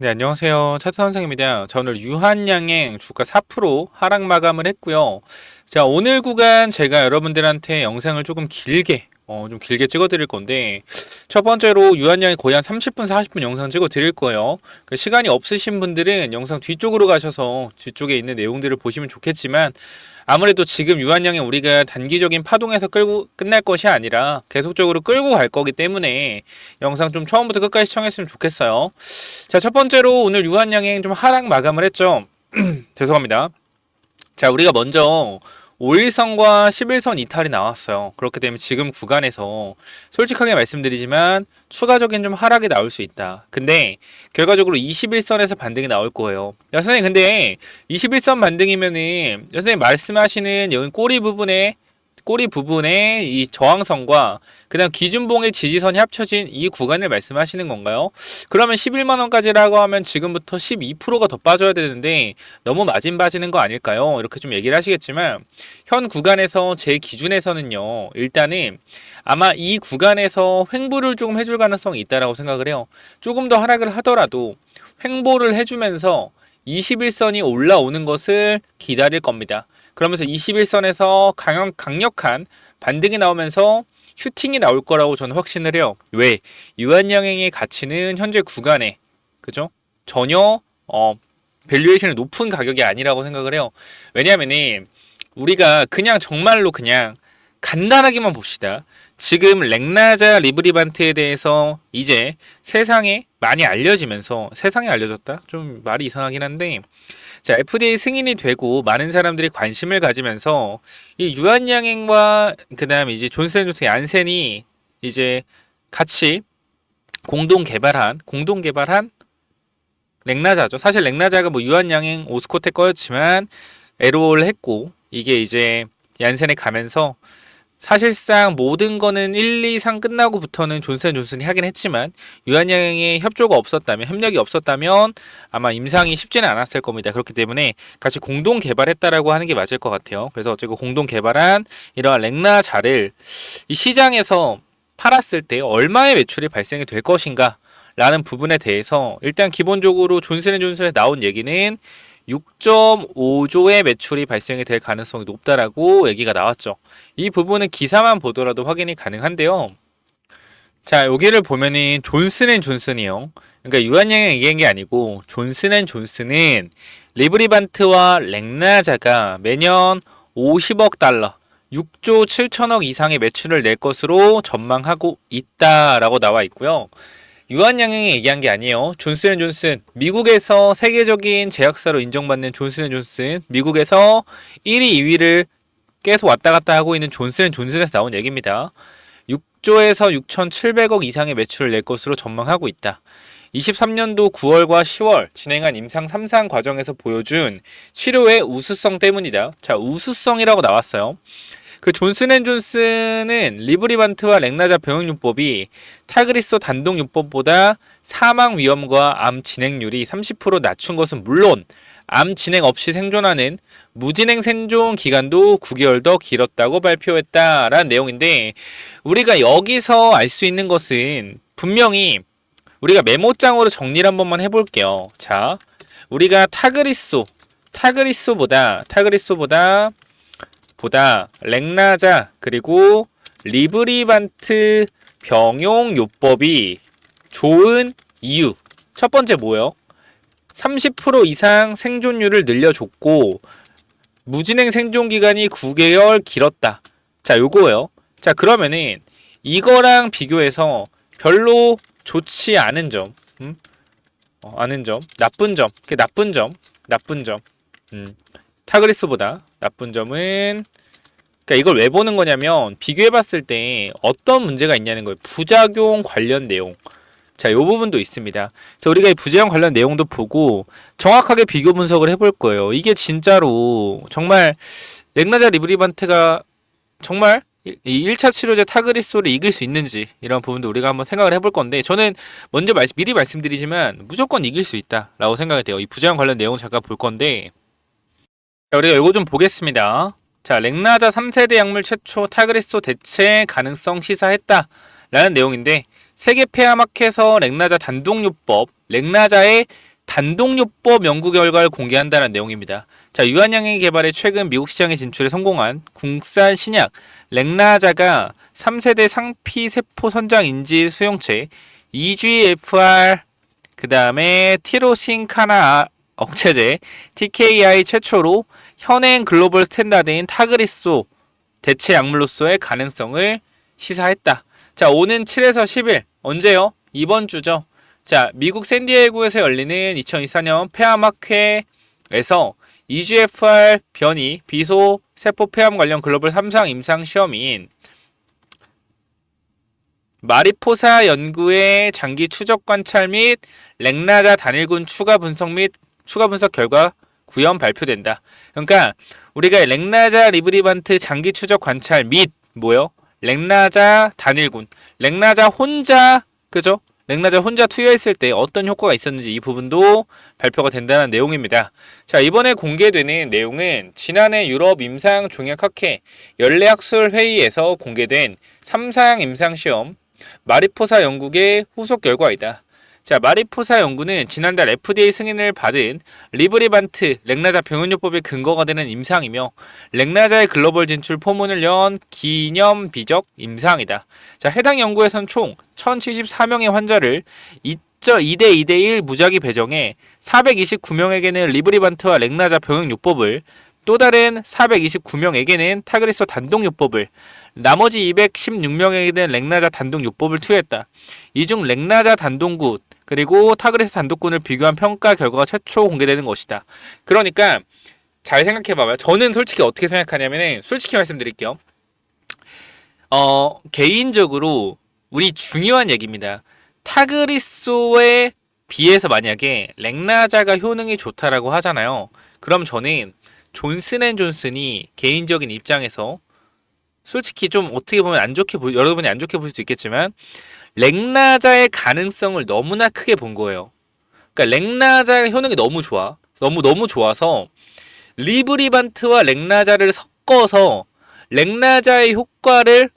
네, 안녕하세요. 차트 선생입니다. 자, 오늘 유한양행 주가 4% 하락 마감을 했고요. 자, 오늘 구간 제가 여러분들한테 영상을 조금 길게 좀 길게 찍어 드릴 건데, 첫 번째로 유한양이 거의 한 30분 40분 영상 찍어 드릴 거예요. 그 시간이 없으신 분들은 영상 뒤쪽으로 가셔서 뒤쪽에 있는 내용들을 보시면 좋겠지만, 아무래도 지금 유한양이 우리가 단기적인 파동에서 끌고 끝날 것이 아니라 계속적으로 끌고 갈 거기 때문에 영상 좀 처음부터 끝까지 시청했으면 좋겠어요. 자, 첫 번째로 오늘 유한양행 좀 하락 마감을 했죠. 죄송합니다. 자, 우리가 먼저 5일선과 11선 이탈이 나왔어요. 그렇기 때문에 지금 구간에서 솔직하게 말씀드리지만 추가적인 좀 하락이 나올 수 있다. 근데 결과적으로 21선에서 반등이 나올 거예요. 야, 선생님, 근데 21선 반등이면은 선생님 말씀하시는 여기 꼬리 부분에 이 저항선과 그다음 기준봉의 지지선이 합쳐진 이 구간을 말씀하시는 건가요? 그러면 11만 원까지라고 하면 지금부터 12%가 더 빠져야 되는데 너무 마진 빠지는 거 아닐까요? 이렇게 좀 얘기를 하시겠지만 현 구간에서 제 기준에서는요. 일단은 아마 이 구간에서 횡보를 조금 해줄 가능성이 있다라고 생각을 해요. 조금 더 하락을 하더라도 횡보를 해주면서 21선이 올라오는 것을 기다릴 겁니다. 그러면서 21선에서 강력한 반등이 나오면서 슈팅이 나올 거라고 저는 확신을 해요. 왜? 유한양행의 가치는 현재 구간에 그죠? 전혀 밸류에이션이 높은 가격이 아니라고 생각을 해요. 왜냐하면은 우리가 그냥 정말로 그냥 간단하게만 봅시다. 지금 렉나자 리브리반트에 대해서 이제 세상에 많이 알려지면서 세상에 알려졌다? 좀 말이 이상하긴 한데 자, FDA 승인이 되고 많은 사람들이 관심을 가지면서 이 유한양행과 그다음 이제 존슨앤존슨 얀센이 이제 같이 공동 개발한 렉나자죠. 사실 렉나자가 뭐 유한양행 오스코테 거였지만 에로를 했고 이게 이제 얀센에 가면서 사실상 모든 거는 1, 2, 3 끝나고부터는 존슨앤존슨이 하긴 했지만 유한양행의 협조가 없었다면 협력이 없었다면 아마 임상이 쉽지는 않았을 겁니다. 그렇기 때문에 같이 공동 개발했다라고 하는 게 맞을 것 같아요. 그래서 어쨌든 공동 개발한 이러한 렉나자를 이 시장에서 팔았을 때 얼마의 매출이 발생이 될 것인가 라는 부분에 대해서 일단 기본적으로 존슨앤존슨에 나온 얘기는 6.5조의 매출이 발생이 될 가능성이 높다라고 얘기가 나왔죠. 이 부분은 기사만 보더라도 확인이 가능한데요. 자, 여기를 보면은 존슨앤존슨이요. 그러니까 유한양행 얘기한 게 아니고 존슨앤존슨은 리브리반트와 렉나자가 매년 50억 달러, 6조 7천억 이상의 매출을 낼 것으로 전망하고 있다라고 나와 있고요. 유한양행이 얘기한 게 아니에요. 존슨앤존슨 미국에서 세계적인 제약사로 인정받는 존슨앤존슨 미국에서 1위, 2위를 계속 왔다 갔다 하고 있는 존슨앤존슨에서 나온 얘기입니다. 6조에서 6,700억 이상의 매출을 낼 것으로 전망하고 있다. 23년도 9월과 10월 진행한 임상 3상 과정에서 보여준 치료의 우수성 때문이다. 자, 우수성이라고 나왔어요. 그 존슨앤존슨은 리브리반트와 렉나자 병역요법이 타그리소 단독요법보다 사망 위험과 암 진행률이 30% 낮춘 것은 물론 암 진행 없이 생존하는 무진행 생존 기간도 9개월 더 길었다고 발표했다라는 내용인데 우리가 여기서 알 수 있는 것은 분명히 우리가 메모장으로 정리를 한 번만 해볼게요. 자, 우리가 타그리소보다 렉나자 그리고 리브리반트 병용요법이 좋은 이유 첫 번째 뭐예요? 30% 이상 생존율을 늘려줬고 무진행 생존 기간이 9개월 길었다. 자, 요거예요. 자, 그러면은 이거랑 비교해서 별로 좋지 않은 점, 나쁜 점. 타그리스보다 나쁜 점은 그러니까 이걸 왜 보는 거냐면 비교해봤을 때 어떤 문제가 있냐는 거예요. 부작용 관련 내용. 자, 이 부분도 있습니다. 그래서 우리가 이 부작용 관련 내용도 보고 정확하게 비교 분석을 해볼 거예요. 이게 진짜로 정말 렉나자 리브리반트가 정말 이 1차 치료제 타그리소를 이길 수 있는지 이런 부분도 우리가 한번 생각을 해볼 건데 저는 먼저 미리 말씀드리지만 무조건 이길 수 있다라고 생각이 돼요. 이 부작용 관련 내용 잠깐 볼 건데 자, 우리가 이거 좀 보겠습니다. 자, 렉나자 3세대 약물 최초 타그리소 대체 가능성 시사했다 라는 내용인데 세계 폐암학회에서 렉나자 단독요법 렉나자의 단독요법 연구 결과를 공개한다는 내용입니다. 자, 유한양행 개발에 최근 미국 시장에 진출에 성공한 국산 신약 렉나자가 3세대 상피세포 선장 인지 수용체 EGFR 그 다음에 티로신 카나 억제제 TKI 최초로 현행 글로벌 스탠다드인 타그리소 대체 약물로서의 가능성을 시사했다. 자, 오는 7에서 10일 언제요? 이번 주죠. 자, 미국 샌디에이고에서 열리는 2024년 폐암학회에서 EGFR 변이 비소 세포 폐암 관련 글로벌 3상 임상 시험인 마리포사 연구의 장기 추적 관찰 및 렉나자 단일군 추가 분석 결과 구현 발표된다. 그러니까 우리가 렉나자 리브리반트 장기 추적 관찰 및 뭐요? 렉나자 단일군, 렉나자 혼자 그죠? 렉나자 혼자 투여했을 때 어떤 효과가 있었는지 이 부분도 발표가 된다는 내용입니다. 자, 이번에 공개되는 내용은 지난해 유럽 임상 종약학회 연례학술 회의에서 공개된 3상 임상시험 마리포사 연구의 후속 결과이다. 자, 마리포사 연구는 지난달 FDA 승인을 받은 리브리반트 렉나자 병용요법의 근거가 되는 임상이며 렉나자의 글로벌 진출 포문을 연 기념비적 임상이다. 자, 해당 연구에선 총 1074명의 환자를 2대 2대1 무작위 배정해 429명에게는 리브리반트와 렉나자 병용요법을 또 다른 429명에게는 타그리소 단독요법을 나머지 216명에게는 렉나자 단독요법을 투여했다. 이 중 렉나자 단독군 그리고 타그리소 단독군을 비교한 평가 결과가 최초 공개되는 것이다. 그러니까 잘 생각해봐봐요. 저는 솔직히 어떻게 생각하냐면은 솔직히 말씀드릴게요. 개인적으로 우리 중요한 얘기입니다. 타그리소에 비해서 만약에 렉나자가 효능이 좋다라고 하잖아요. 그럼 저는 존슨앤존슨이 개인적인 입장에서 솔직히 좀 어떻게 보면 여러분이 안 좋게 볼 수도 있겠지만 렉나자의 가능성을 너무나 크게 본 거예요. 그러니까 렉나자의 효능이 너무 좋아. 너무 좋아서 리브리반트와 렉나자를 섞어서 렉나자의 효과를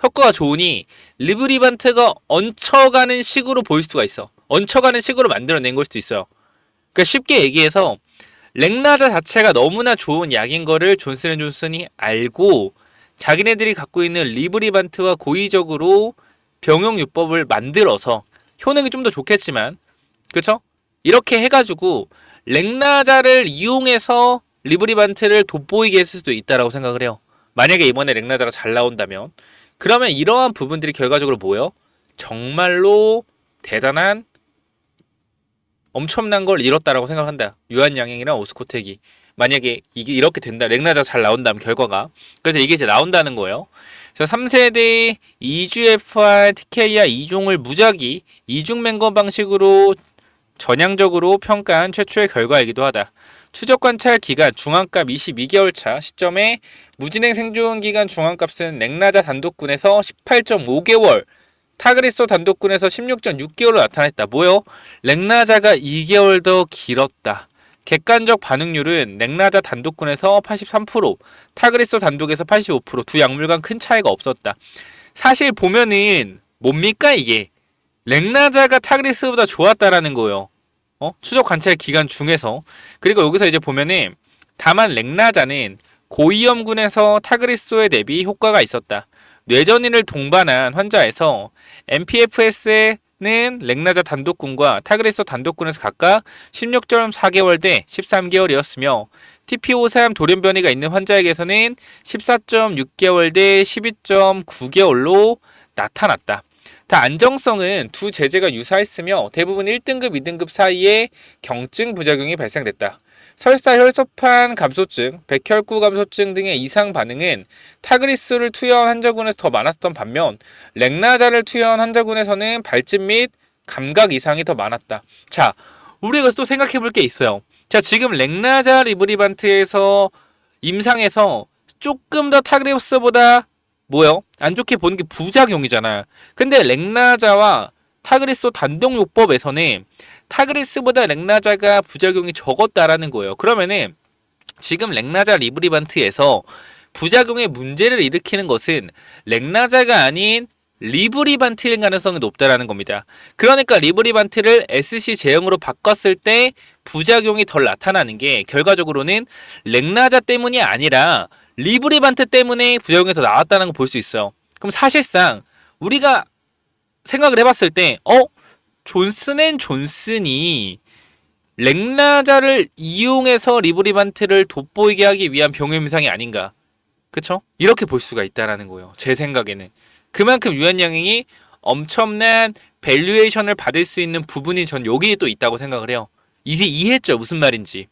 효과가 좋으니 리브리반트가 얹혀가는 식으로 보일 수가 있어. 얹혀가는 식으로 만들어낸 걸 수도 있어요. 그러니까 쉽게 얘기해서 렉나자 자체가 너무나 좋은 약인 거를 존슨앤존슨이 알고 자기네들이 갖고 있는 리브리반트와 고의적으로 병용요법을 만들어서 효능이 좀 더 좋겠지만 그쵸? 이렇게 해가지고 렉나자를 이용해서 리브리반트를 돋보이게 했을 수도 있다라고 생각을 해요. 만약에 이번에 렉나자가 잘 나온다면 그러면 이러한 부분들이 결과적으로 뭐예요? 정말로 대단한 엄청난 걸 이뤘다라고 생각한다. 유한양행이랑 오스코텍이 만약에 이게 이렇게 된다. 렉나자 잘 나온다면 결과가 그래서 이게 이제 나온다는 거예요. 그래서 3세대 EGFR TKI 2종을 무작위 이중 맹검 방식으로 전향적으로 평가한 최초의 결과이기도 하다. 추적 관찰 기간 중앙값 22개월 차 시점에 무진행 생존 기간 중앙값은 렉나자 단독군에서 18.5개월 타그리소 단독군에서 16.6개월로 나타났다. 뭐요? 렉나자가 2개월 더 길었다. 객관적 반응률은 렉나자 단독군에서 83%, 타그리소 단독에서 85%, 두 약물 간 큰 차이가 없었다. 사실 보면은 뭡니까 이게? 렉나자가 타그리스보다 좋았다라는 거예요. 추적 관찰 기간 중에서. 그리고 여기서 이제 보면은 다만 렉나자는 고위험군에서 타그리소에 대비 효과가 있었다. 뇌전인을 동반한 환자에서 MPFS는 렉나자 단독군과 타그리소 단독군에서 각각 16.4개월 대 13개월이었으며 TP53 돌연변이가 있는 환자에게서는 14.6개월 대 12.9개월로 나타났다. 다 안정성은 두 제제가 유사했으며 대부분 1등급, 2등급 사이에 경증 부작용이 발생됐다. 설사, 혈소판 감소증, 백혈구 감소증 등의 이상 반응은 타그리스를 투여한 환자군에서 더 많았던 반면 렉나자를 투여한 환자군에서는 발진 및 감각 이상이 더 많았다. 자, 우리가 또 생각해 볼 게 있어요. 자, 지금 렉나자 리브리반트에서 임상에서 조금 더 타그리스보다 뭐요? 안 좋게 보는 게 부작용이잖아. 근데 렉나자와 타그리소 단독요법에서는 타그리스보다 렉나자가 부작용이 적었다라는 거예요. 그러면은 지금 렉나자 리브리반트에서 부작용의 문제를 일으키는 것은 렉나자가 아닌 리브리반트일 가능성이 높다라는 겁니다. 그러니까 리브리반트를 SC 제형으로 바꿨을 때 부작용이 덜 나타나는 게 결과적으로는 렉나자 때문이 아니라 리브리반트 때문에 부작용이 더 나왔다는 걸 볼 수 있어요. 그럼 사실상 우리가 생각을 해봤을 때 존슨앤존슨이 렉나자를 이용해서 리브리반트를 돋보이게 하기 위한 병용 임상이 아닌가, 그쵸? 이렇게 볼 수가 있다라는 거예요. 제 생각에는 그만큼 유한양행이 엄청난 밸류에이션을 받을 수 있는 부분이 전 여기에 또 있다고 생각을 해요. 이제 이해했죠, 무슨 말인지.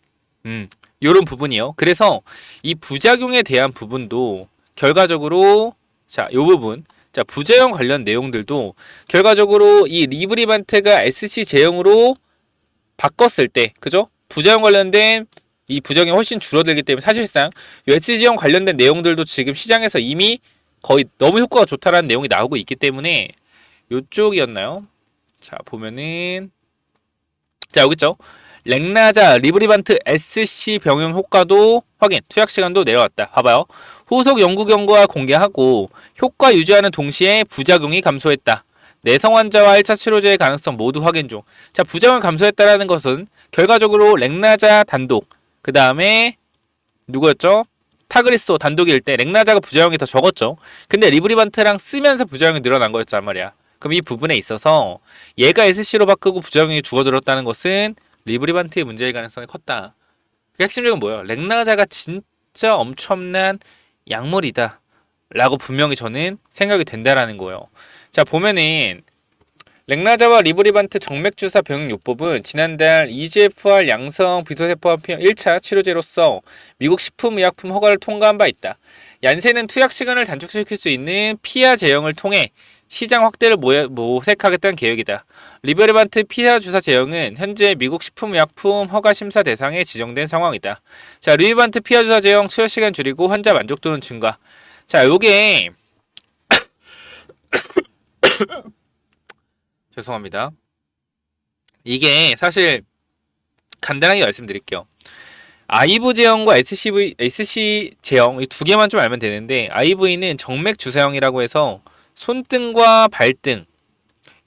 요런 부분이요. 그래서 이 부작용에 대한 부분도 결과적으로, 자, 요 부분, 자, 부작용 관련 내용들도 결과적으로 이 리브리반트가 SC 제형으로 바꿨을 때, 그죠? 부작용 관련된 이 부작용이 훨씬 줄어들기 때문에 사실상 SC 제형 관련된 내용들도 지금 시장에서 이미 거의 너무 효과가 좋다라는 내용이 나오고 있기 때문에 요쪽이었나요? 자, 보면은, 자, 여기 있죠? 렉나자 리브리반트 SC 병용 효과도 확인, 투약 시간도 내려왔다. 봐봐요. 후속 연구 결과 공개하고 효과 유지하는 동시에 부작용이 감소했다. 내성 환자와 1차 치료제의 가능성 모두 확인 중. 자, 부작용을 감소했다라는 것은 결과적으로 렉나자 단독, 그 다음에 누구였죠? 타그리소 단독일 때 렉나자가 부작용이 더 적었죠. 근데 리브리반트랑 쓰면서 부작용이 늘어난 거였단 말이야. 그럼 이 부분에 있어서 얘가 SC로 바꾸고 부작용이 줄어들었다는 것은 리브리반트의 문제일 가능성이 컸다. 핵심적인 뭐예요? 렉나자가 진짜 엄청난 약물이다 라고 분명히 저는 생각이 된다라는 거예요. 자, 보면은 렉나자와 리브리반트 정맥주사 병용 요법은 지난달 EGFR 양성 비소세포 1차 치료제로서 미국 식품의약품 허가를 통과한 바 있다. 얀센은 투약 시간을 단축시킬 수 있는 피하 제형을 통해 시장 확대를 모색하겠다는 계획이다. 리브리반트 피하 주사 제형은 현재 미국 식품의약품 허가 심사 대상에 지정된 상황이다. 자, 리브리반트 피하 주사 제형 치료 시간 줄이고 환자 만족도는 증가. 자, 요게 죄송합니다. 이게 사실 간단하게 말씀드릴게요. IV 제형과 SC 제형 이 두 개만 좀 알면 되는데, IV는 정맥 주사형이라고 해서 손등과 발등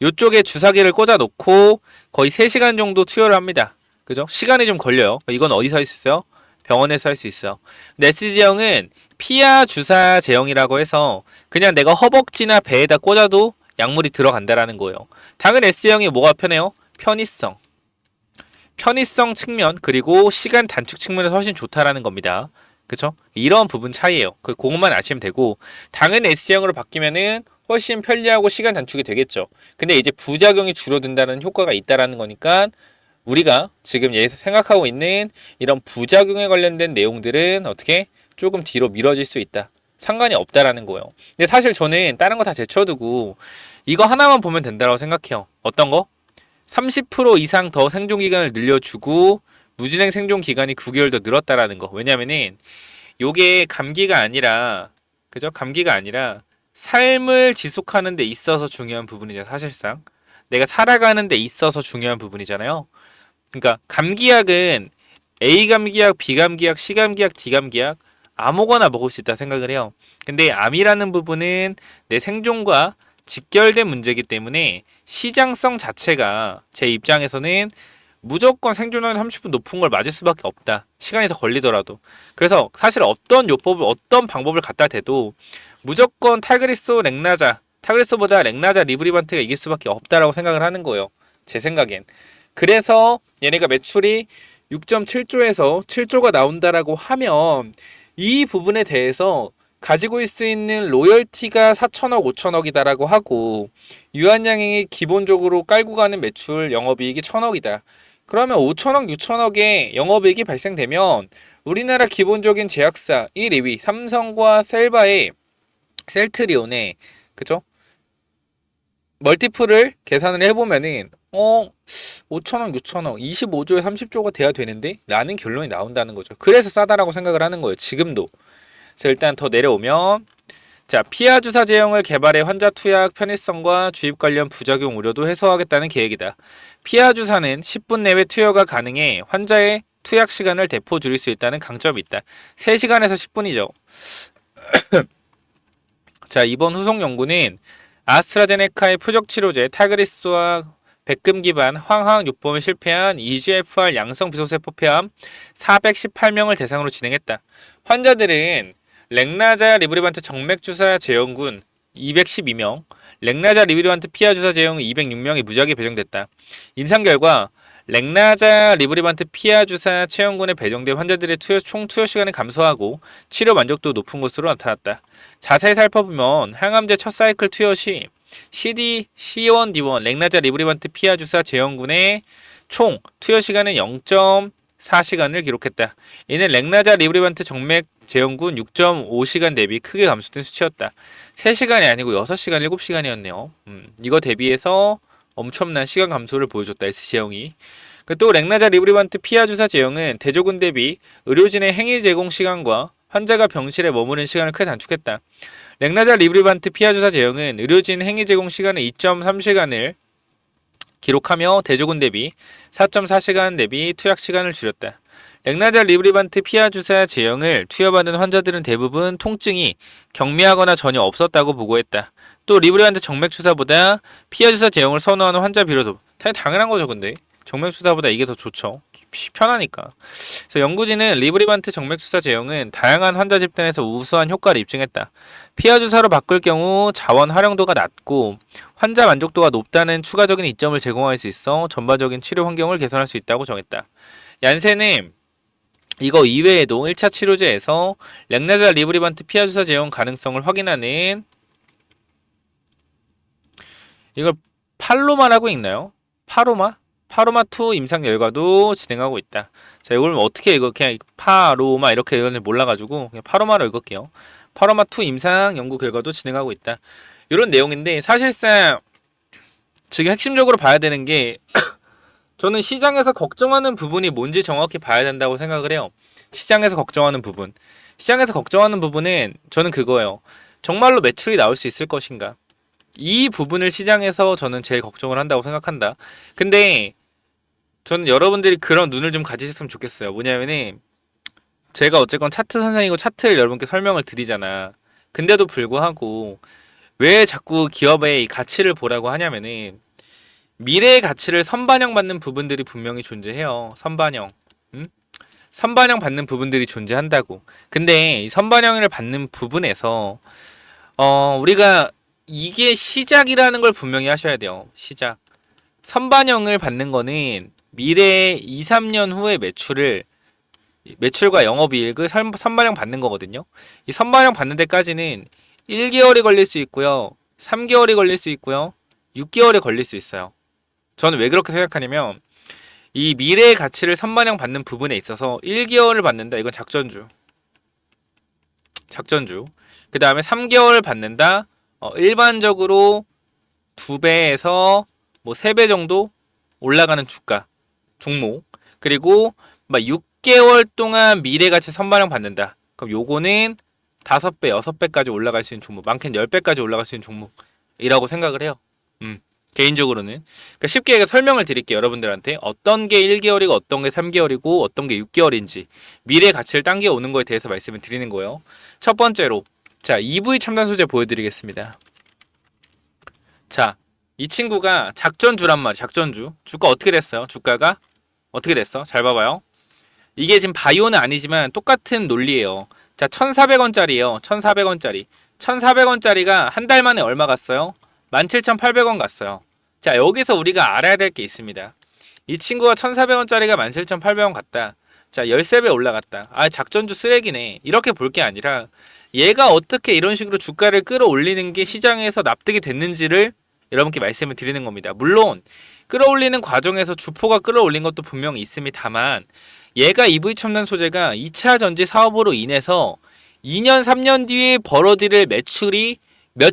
요쪽에 주사기를 꽂아 놓고 거의 3시간 정도 투여를 합니다. 그죠? 시간이 좀 걸려요. 이건 어디서 할 수 있어요? 병원에서 할 수 있어요. 근데 SC 제형은 피하 주사 제형이라고 해서 그냥 내가 허벅지나 배에다 꽂아도 약물이 들어간다라는 거예요. 당연 SC형이 뭐가 편해요? 편의성 측면, 그리고 시간 단축 측면에서 훨씬 좋다라는 겁니다. 그쵸? 이런 부분 차이예요. 그것만 아시면 되고, 당연 SC형으로 바뀌면은 훨씬 편리하고 시간 단축이 되겠죠. 근데 이제 부작용이 줄어든다는 효과가 있다라는 거니까 우리가 지금 여기서 생각하고 있는 이런 부작용에 관련된 내용들은 어떻게 조금 뒤로 미뤄질 수 있다. 상관이 없다라는 거예요. 근데 사실 저는 다른 거 다 제쳐두고 이거 하나만 보면 된다고 생각해요. 어떤 거? 30% 이상 더 생존 기간을 늘려주고 무진행 생존 기간이 9개월 더 늘었다라는 거. 왜냐면은 요게 감기가 아니라, 그죠? 감기가 아니라 삶을 지속하는 데 있어서 중요한 부분이죠. 사실상 내가 살아가는 데 있어서 중요한 부분이잖아요. 그러니까 감기약은 A 감기약, B 감기약, C 감기약, D 감기약 아무거나 먹을 수 있다 생각을 해요. 근데 암이라는 부분은 내 생존과 직결된 문제이기 때문에 시장성 자체가 제 입장에서는 무조건 생존율 30분 높은 걸 맞을 수밖에 없다. 시간이 더 걸리더라도. 그래서 사실 어떤 요법을, 어떤 방법을 갖다 대도 무조건 타그리소, 렉나자, 타그리소보다 렉나자, 리브리반트가 이길 수밖에 없다라고 생각을 하는 거예요. 제 생각엔. 그래서 얘네가 매출이 6.7조에서 7조가 나온다라고 하면 이 부분에 대해서 가지고 있을 수 있는 로열티가 4천억, 5천억이다라고 하고 유한양행이 기본적으로 깔고 가는 매출 영업이익이 1천억이다. 그러면 5천억, 6천억의 영업이익이 발생되면 우리나라 기본적인 제약사 1, 2위 삼성과 셀바의 셀트리온의, 그죠? 멀티플을 계산을 해보면은 5천억, 6천억, 25조에 30조가 돼야 되는데? 라는 결론이 나온다는 거죠. 그래서 싸다라고 생각을 하는 거예요. 지금도. 그래서 일단 더 내려오면, 자, 피하 주사 제형을 개발해 환자 투약 편의성과 주입 관련 부작용 우려도 해소하겠다는 계획이다. 피하 주사는 10분 내외 투여가 가능해 환자의 투약 시간을 대폭 줄일 수 있다는 강점이 있다. 3시간에서 10분이죠. 자, 이번 후속 연구는 아스트라제네카의 표적 치료제 타그리스와 백금 기반 황화학요법에 실패한 EGFR 양성 비소세포 폐암 418명을 대상으로 진행했다. 환자들은 렉나자 리브리반트 정맥 주사 제형군 212명, 렉나자 리브리반트 피하 주사 제형 206명이 무작위 배정됐다. 임상 결과 렉나자 리브리반트 피하 주사 체형군에 배정된 환자들의 총 투여 시간을 감소하고 치료 만족도 높은 것으로 나타났다. 자세히 살펴보면 항암제 첫 사이클 투여 시 CD, C1D1, 렉나자 리브리반트 피하 주사 제형군의 총 투여 시간은 0.4시간을 기록했다. 이는 렉나자 리브리반트 정맥 제형군 6.5시간 대비 크게 감소된 수치였다. 3시간이 아니고 6시간, 7시간이었네요. 이거 대비해서 엄청난 시간 감소를 보여줬다. S제형이. 또 렉나자 리브리반트 피하 주사 제형은 대조군 대비 의료진의 행위 제공 시간과 환자가 병실에 머무는 시간을 크게 단축했다. 렉나자 리브리반트 피하 주사 제형은 의료진 행위 제공 시간의 2.3시간을 기록하며 대조군 대비 4.4시간 대비 투약 시간을 줄였다. 렉나자 리브리반트 피하 주사 제형을 투여받은 환자들은 대부분 통증이 경미하거나 전혀 없었다고 보고했다. 또 리브리반트 정맥 주사보다 피하 주사 제형을 선호하는 환자 비율도 당연한 거죠. 근데 정맥 주사보다 이게 더 좋죠. 편하니까. 그래서 연구진은 리브리반트 정맥 주사 제형은 다양한 환자 집단에서 우수한 효과를 입증했다. 피하 주사로 바꿀 경우 자원 활용도가 낮고 환자 만족도가 높다는 추가적인 이점을 제공할 수 있어 전반적인 치료 환경을 개선할 수 있다고 정했다. 얀센은 이거 이외에도 1차 치료제에서 렉나자 리브리반트 피하 주사 제형 가능성을 확인하는 이걸 팔로마라고 읽나요? 파로마2 임상 결과도 진행하고 있다. 자, 이걸 어떻게 읽어? 그냥 파로마 이렇게 읽었는지 몰라가지고 그냥 파로마로 읽을게요. 파로마2 임상 연구 결과도 진행하고 있다. 이런 내용인데 사실상 지금 핵심적으로 봐야 되는 게 저는 시장에서 걱정하는 부분이 뭔지 정확히 봐야 된다고 생각을 해요. 시장에서 걱정하는 부분. 시장에서 걱정하는 부분은 저는 그거예요. 정말로 매출이 나올 수 있을 것인가? 이 부분을 시장에서 저는 제일 걱정을 한다고 생각한다. 근데 저는 여러분들이 그런 눈을 좀 가지셨으면 좋겠어요. 뭐냐면은 제가 어쨌건 차트 선생이고 차트를 여러분께 설명을 드리잖아. 근데도 불구하고 왜 자꾸 기업의 이 가치를 보라고 하냐면은 미래의 가치를 선반영 받는 부분들이 분명히 존재해요. 선반영. 선반영 받는 부분들이 존재한다고. 근데 이 선반영을 받는 부분에서 우리가 이게 시작이라는 걸 분명히 하셔야 돼요. 시작. 선반영을 받는 거는 미래 2, 3년 후의 매출과 영업이익을 선반영 받는 거거든요. 이 선반영 받는 데까지는 1개월이 걸릴 수 있고요. 3개월이 걸릴 수 있고요. 6개월이 걸릴 수 있어요. 저는 왜 그렇게 생각하냐면 이 미래의 가치를 선반영 받는 부분에 있어서 1개월을 받는다. 이건 작전주. 그 다음에 3개월 받는다. 일반적으로 2배에서 뭐 3배 정도 올라가는 주가 종목. 그리고 막 6개월 동안 미래가치 선반영 받는다. 그럼 요거는 5배, 6배까지 올라갈 수 있는 종목. 많게는 10배까지 올라갈 수 있는 종목이라고 생각을 해요. 개인적으로는. 그러니까 쉽게 설명을 드릴게요. 여러분들한테 어떤 게 1개월이고 어떤 게 3개월이고 어떤 게 6개월인지 미래 가치를 당겨오는 거에 대해서 말씀을 드리는 거예요. 첫 번째로 자, EV 첨단 소재 보여드리겠습니다. 자, 이 친구가 작전주란 말이야. 작전주. 주가 어떻게 됐어요? 주가가 어떻게 됐어? 잘 봐봐요. 이게 지금 바이오는 아니지만 똑같은 논리예요. 자, 1,400원짜리예요. 1,400원짜리. 1,400원짜리가 한 달 만에 얼마 갔어요? 17,800원 갔어요. 자, 여기서 우리가 알아야 될 게 있습니다. 이 친구가 1,400원짜리가 17,800원 갔다. 자, 13배 올라갔다. 아, 작전주 쓰레기네. 이렇게 볼 게 아니라 얘가 어떻게 이런 식으로 주가를 끌어올리는 게 시장에서 납득이 됐는지를 여러분께 말씀을 드리는 겁니다. 물론 끌어올리는 과정에서 주포가 끌어올린 것도 분명히 있습니다만 얘가 EV 첨단 소재가 2차 전지 사업으로 인해서 2년 3년 뒤에 벌어들일 매출이 몇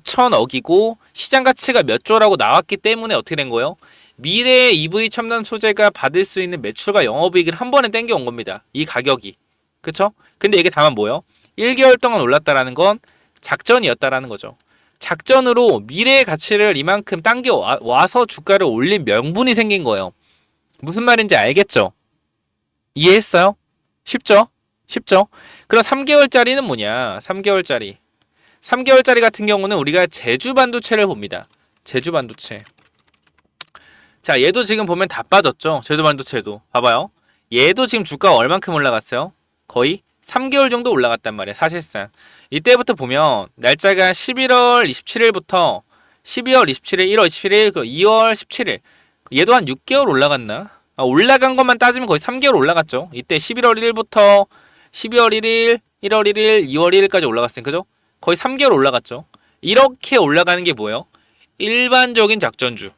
천억이고 시장 가치가 몇 조라고 나왔기 때문에 어떻게 된 거예요? 미래의 EV 첨단 소재가 받을 수 있는 매출과 영업이익을 한 번에 땡겨온 겁니다. 이 가격이. 그쵸? 근데 이게 다만 뭐예요? 1개월 동안 올랐다라는 건 작전이었다라는 거죠. 작전으로 미래의 가치를 이만큼 당겨와서 주가를 올린 명분이 생긴 거예요. 무슨 말인지 알겠죠? 이해했어요? 쉽죠? 그럼 3개월짜리는 뭐냐? 3개월짜리. 3개월짜리 같은 경우는 우리가 제주 반도체를 봅니다. 제주 반도체. 자, 얘도 지금 보면 다 빠졌죠. 제주 반도체도. 봐봐요. 얘도 지금 주가가 얼만큼 올라갔어요? 거의 3개월 정도 올라갔단 말이에요. 사실상. 이때부터 보면 날짜가 11월 27일부터 12월 27일, 1월 27일, 2월 17일. 얘도 한 6개월 올라갔나? 올라간 것만 따지면 거의 3개월 올라갔죠. 이때 11월 1일부터 12월 1일, 1월 1일, 2월 1일까지 올라갔으니 그죠? 거의 3개월 올라갔죠. 이렇게 올라가는 게 뭐예요? 일반적인 작전주.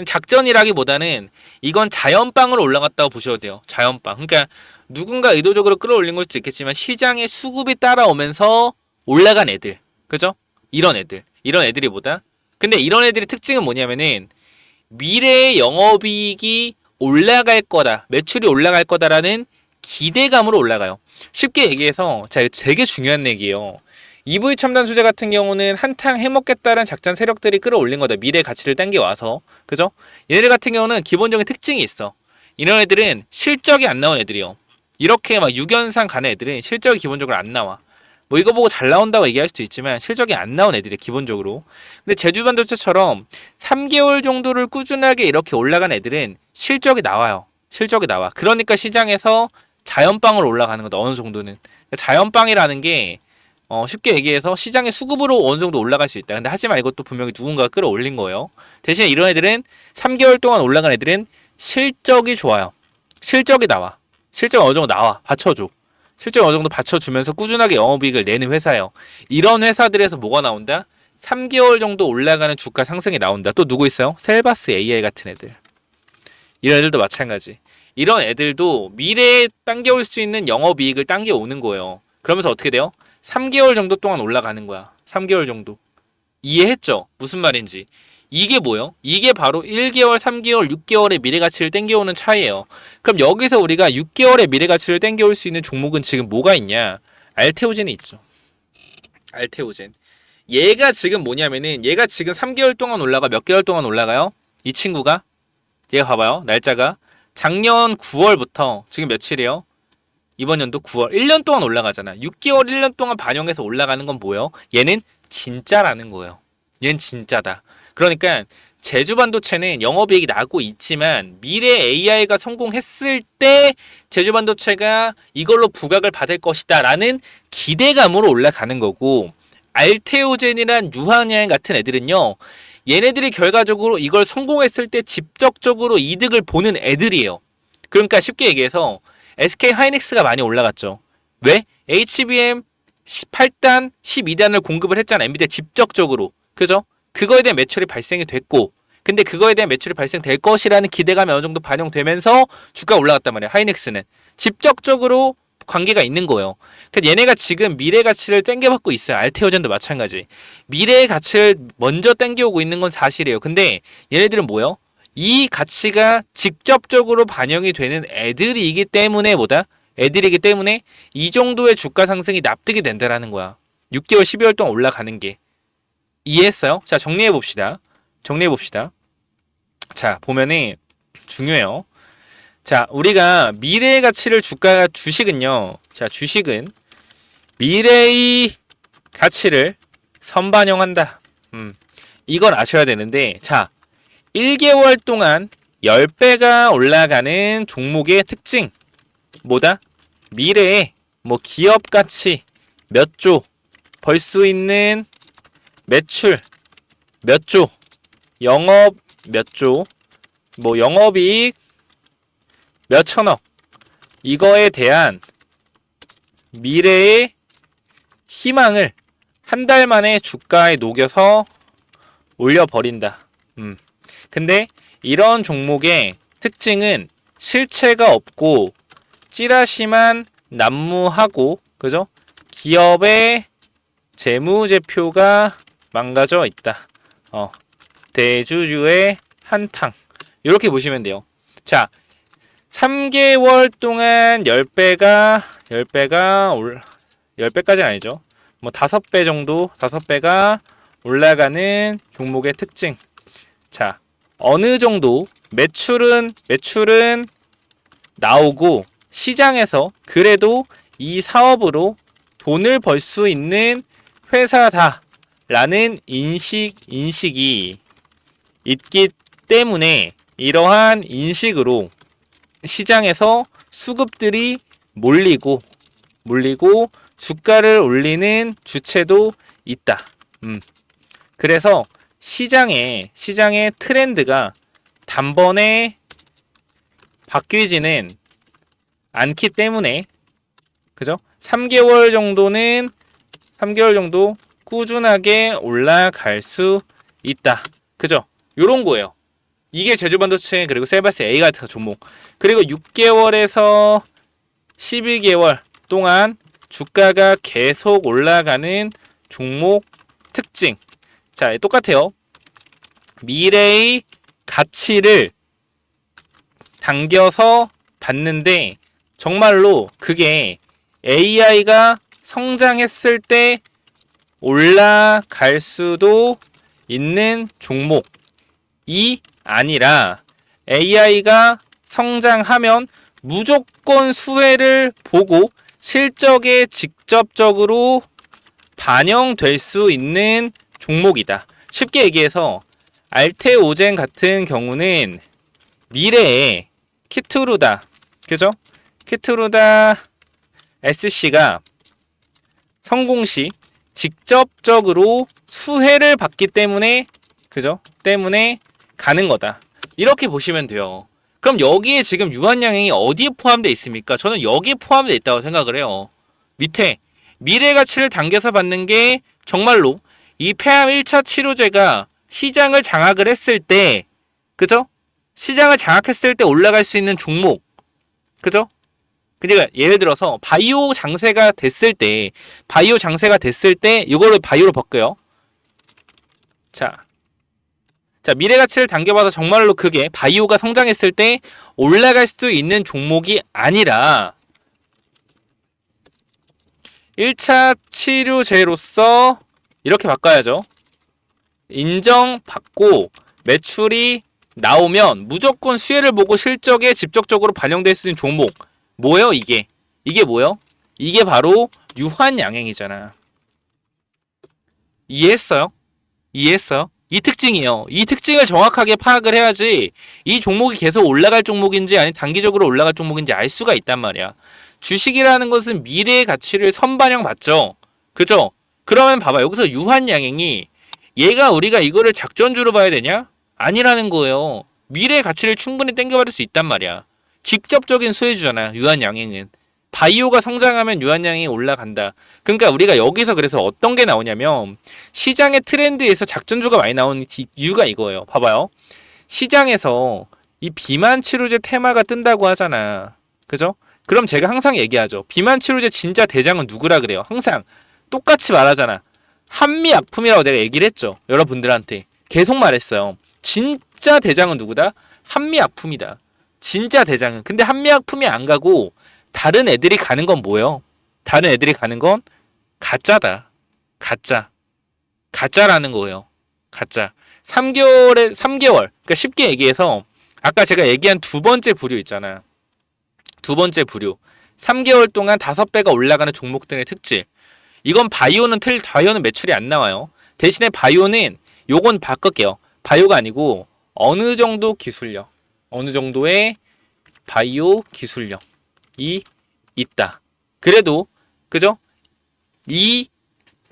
작전이라기보다는 이건 자연빵으로 올라갔다고 보셔도 돼요. 자연빵. 그러니까 누군가 의도적으로 끌어올린 걸 수도 있겠지만 시장의 수급이 따라오면서 올라간 애들. 그죠? 이런 애들. 이런 애들이 뭐다? 근데 이런 애들의 특징은 뭐냐면은 미래의 영업이익이 올라갈 거다. 매출이 올라갈 거다라는 기대감으로 올라가요. 쉽게 얘기해서 자, 이거 되게 중요한 얘기예요. EV 첨단 소재 같은 경우는 한탕 해먹겠다는 작전 세력들이 끌어올린 거다. 미래 가치를 당겨와서. 그죠? 얘네들 같은 경우는 기본적인 특징이 있어. 이런 애들은 실적이 안 나온 애들이요. 이렇게 막 6연상 가는 애들은 실적이 기본적으로 안 나와. 뭐 이거 보고 잘 나온다고 얘기할 수도 있지만 실적이 안 나온 애들이 기본적으로. 근데 제주 반도체처럼 3개월 정도를 꾸준하게 이렇게 올라간 애들은 실적이 나와요. 실적이 나와. 그러니까 시장에서 자연빵으로 올라가는 거다. 어느 정도는. 자연빵이라는 게 쉽게 얘기해서 시장의 수급으로 어느 정도 올라갈 수 있다. 근데 하지만 이것도 분명히 누군가가 끌어올린 거예요. 대신에 이런 애들은 3개월 동안 올라간 애들은 실적이 좋아요. 실적이 나와. 실적이 어느 정도 나와. 받쳐줘. 실적이 어느 정도 받쳐주면서 꾸준하게 영업이익을 내는 회사예요. 이런 회사들에서 뭐가 나온다? 3개월 정도 올라가는 주가 상승이 나온다. 또 누구 있어요? 셀바스 AI 같은 애들. 이런 애들도 마찬가지. 이런 애들도 미래에 당겨올 수 있는 영업이익을 당겨오는 거예요. 그러면서 어떻게 돼요? 3개월 정도 동안 올라가는 거야. 3개월 정도. 이해했죠? 무슨 말인지. 이게 뭐예요? 이게 바로 1개월, 3개월, 6개월의 미래가치를 땡겨오는 차이예요. 그럼 여기서 우리가 6개월의 미래가치를 땡겨올 수 있는 종목은 지금 뭐가 있냐? 알테오젠이 있죠. 알테오젠. 얘가 지금 뭐냐면은 얘가 지금 3개월 동안 올라가 몇 개월 동안 올라가요? 이 친구가 얘가 봐봐요. 날짜가 작년 9월부터 지금 며칠이에요? 이번 연도 9월 1년 동안 올라가잖아. 6개월 1년 동안 반영해서 올라가는 건 뭐예요? 얘는 진짜라는 거예요. 얘는 진짜다. 그러니까 제주 반도체는 영업이익이 나고 있지만 미래 AI가 성공했을 때 제주 반도체가 이걸로 부각을 받을 것이다 라는 기대감으로 올라가는 거고, 알테오젠이란 유한양 같은 애들은요, 얘네들이 결과적으로 이걸 성공했을 때 직접적으로 이득을 보는 애들이에요. 그러니까 쉽게 얘기해서 SK 하이닉스가 많이 올라갔죠. 왜? HBM 18단, 12단을 공급을 했잖아. 엔비디아 직접적으로. 그죠? 그거에 대한 매출이 발생이 됐고, 근데 그거에 대한 매출이 발생될 것이라는 기대감이 어느 정도 반영되면서 주가가 올라갔단 말이야. 하이닉스는. 직접적으로 관계가 있는 거예요. 그러니까 얘네가 지금 미래 가치를 땡겨받고 있어요. 알테오젠도 마찬가지. 미래의 가치를 먼저 땡겨오고 있는 건 사실이에요. 근데 얘네들은 뭐예요? 이 가치가 직접적으로 반영이 되는 애들이기 때문에 뭐다? 애들이기 때문에 이 정도의 주가 상승이 납득이 된다라는 거야. 6개월, 12월 동안 올라가는 게. 이해했어요? 자, 정리해 봅시다. 자, 보면은 중요해요. 자, 우리가 미래의 가치를 주식은요. 자, 주식은 미래의 가치를 선반영한다. 이걸 아셔야 되는데, 자, 1개월 동안 10배가 올라가는 종목의 특징. 뭐다? 미래에 뭐 기업 가치 몇 조, 벌 수 있는 매출 몇 조, 영업 몇 조, 뭐 영업이익 몇 천억, 이거에 대한 미래의 희망을 한 달 만에 주가에 녹여서 올려버린다. 근데 이런 종목의 특징은 실체가 없고 찌라시만 난무하고, 그죠? 기업의 재무제표가 망가져 있다. 대주주의 한탕. 이렇게 보시면 돼요. 자, 3개월 동안 10배까지는 아니죠. 뭐 5배 정도, 5배가 올라가는 종목의 특징. 자, 어느 정도 매출은 나오고 시장에서 그래도 이 사업으로 돈을 벌 수 있는 회사다라는 인식이 있기 때문에 이러한 인식으로 시장에서 수급들이 몰리고 주가를 올리는 주체도 있다. 그래서 시장의 트렌드가 단번에 바뀌지는 않기 때문에, 그죠? 3개월 정도 꾸준하게 올라갈 수 있다. 그죠? 요런 거예요. 이게 제주반도체 그리고 셀바스 A 같은 종목. 그리고 6개월에서 12개월 동안 주가가 계속 올라가는 종목 특징. 자, 똑같아요. 미래의 가치를 당겨서 봤는데 정말로 그게 AI가 성장했을 때 올라갈 수도 있는 종목이 아니라 AI가 성장하면 무조건 수혜를 보고 실적에 직접적으로 반영될 수 있는 종목이다. 쉽게 얘기해서 알테오젠 같은 경우는 미래에 키트루다, 그죠? 키트루다 SC가 성공 시 직접적으로 수혜를 받기 때문에, 그죠? 때문에 가는 거다. 이렇게 보시면 돼요. 그럼 여기에 지금 유한양행이 어디에 포함되어 있습니까? 저는 여기에 포함되어 있다고 생각을 해요. 밑에 미래 가치를 당겨서 받는 게 정말로 이 폐암 1차 치료제가 시장을 장악을 했을 때, 그죠? 시장을 장악했을 때 올라갈 수 있는 종목, 그죠? 그러니까 예를 들어서 바이오 장세가 됐을 때 이거를 바이오로 바꿔요. 자, 미래 가치를 당겨봐서 정말로 그게 바이오가 성장했을 때 올라갈 수도 있는 종목이 아니라 1차 치료제로서 이렇게 바꿔야죠. 인정받고 매출이 나오면 무조건 수혜를 보고 실적에 직접적으로 반영될 수 있는 종목. 뭐예요, 이게? 이게 뭐예요? 이게 바로 유한양행이잖아. 이해했어요? 이 특징이에요. 이 특징을 정확하게 파악을 해야지 이 종목이 계속 올라갈 종목인지 아니 단기적으로 올라갈 종목인지 알 수가 있단 말이야. 주식이라는 것은 미래의 가치를 선반영 받죠. 그죠? 그러면 봐봐. 여기서 유한양행이 얘가 우리가 이거를 작전주로 봐야 되냐? 아니라는 거예요. 미래의 가치를 충분히 땡겨받을 수 있단 말이야. 직접적인 수혜주잖아, 유한양행은. 바이오가 성장하면 유한양행이 올라간다. 그러니까 우리가 여기서 그래서 어떤 게 나오냐면 시장의 트렌드에서 작전주가 많이 나오는 이유가 이거예요. 봐봐요. 시장에서 이 비만 치료제 테마가 뜬다고 하잖아. 그죠? 그럼 제가 항상 얘기하죠. 비만 치료제 진짜 대장은 누구라 그래요? 항상 똑같이 말하잖아. 한미약품이라고 내가 얘기를 했죠. 여러분들한테. 계속 말했어요. 진짜 대장은 누구다? 한미약품이다. 진짜 대장은. 근데 한미약품이 안 가고 다른 애들이 가는 건 뭐예요? 다른 애들이 가는 건 가짜다. 가짜라는 거예요. 가짜. 3개월. 그러니까 쉽게 얘기해서 아까 제가 얘기한 두 번째 부류 있잖아. 두 번째 부류. 3개월 동안 5배가 올라가는 종목들의 특질. 이건 바이오는 매출이 안 나와요. 대신에 바이오는 요건 바꿀게요. 바이오가 아니고 어느 정도 기술력. 어느 정도의 바이오 기술력이 있다. 그래도 그죠? 이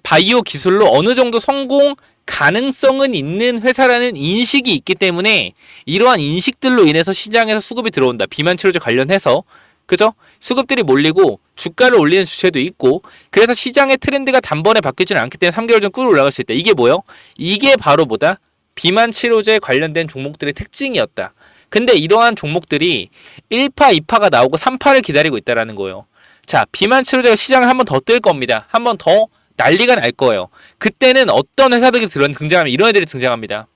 바이오 기술로 어느 정도 성공 가능성은 있는 회사라는 인식이 있기 때문에 이러한 인식들로 인해서 시장에서 수급이 들어온다. 비만 치료제 관련해서 그죠? 수급들이 몰리고 주가를 올리는 주체도 있고 그래서 시장의 트렌드가 단번에 바뀌지는 않기 때문에 3개월 전 꿀 올라갈 수 있다. 이게 뭐요? 이게 바로 뭐다? 비만 치료제 관련된 종목들의 특징이었다. 근데 이러한 종목들이 1파, 2파가 나오고 3파를 기다리고 있다는 거예요. 자, 비만 치료제가 시장을 한 번 더 뜰 겁니다. 한 번 더 난리가 날 거예요. 그때는 어떤 회사들이 등장하면 이런 애들이 등장합니다.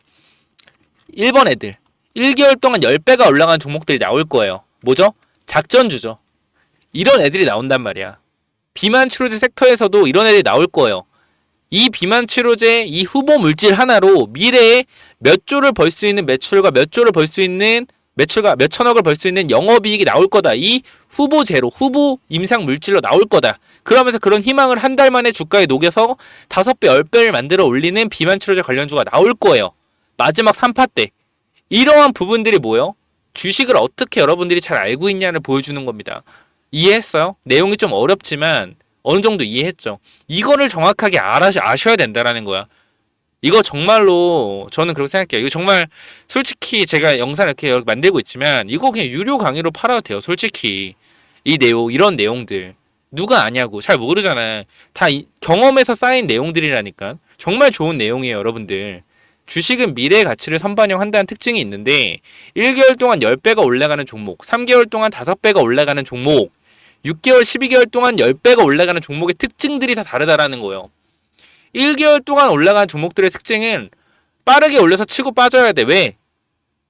1번 애들. 1개월 동안 10배가 올라가는 종목들이 나올 거예요. 뭐죠? 작전주죠. 이런 애들이 나온단 말이야. 비만 치료제 섹터에서도 이런 애들이 나올 거예요. 이 비만 치료제 이 후보 물질 하나로 미래에 몇 조를 벌 수 있는 매출과 몇 조를 벌 수 있는 매출가 몇 천억을 벌 수 있는 영업이익이 나올 거다. 이 후보 제로, 후보 임상 물질로 나올 거다. 그러면서 그런 희망을 한 달 만에 주가에 녹여서 5배, 10배를 만들어 올리는 비만 치료제 관련주가 나올 거예요. 마지막 3파 때. 이러한 부분들이 뭐예요? 주식을 어떻게 여러분들이 잘 알고 있냐를 보여주는 겁니다. 이해했어요? 내용이 좀 어렵지만 어느 정도 이해했죠. 이거를 정확하게 아셔야 된다라는 거야. 이거 정말로 저는 그렇게 생각해요. 이거 정말 솔직히 제가 영상 이렇게 만들고 있지만 이거 그냥 유료 강의로 팔아도 돼요. 솔직히 이 내용 이런 내용들 누가 아냐고 잘 모르잖아. 다 경험에서 쌓인 내용들이라니까. 정말 좋은 내용이에요, 여러분들. 주식은 미래의 가치를 선반영한다는 특징이 있는데 1개월 동안 10배가 올라가는 종목, 3개월 동안 5배가 올라가는 종목, 6개월, 12개월 동안 10배가 올라가는 종목의 특징들이 다 다르다라는 거예요. 1개월 동안 올라간 종목들의 특징은 빠르게 올려서 치고 빠져야 돼. 왜?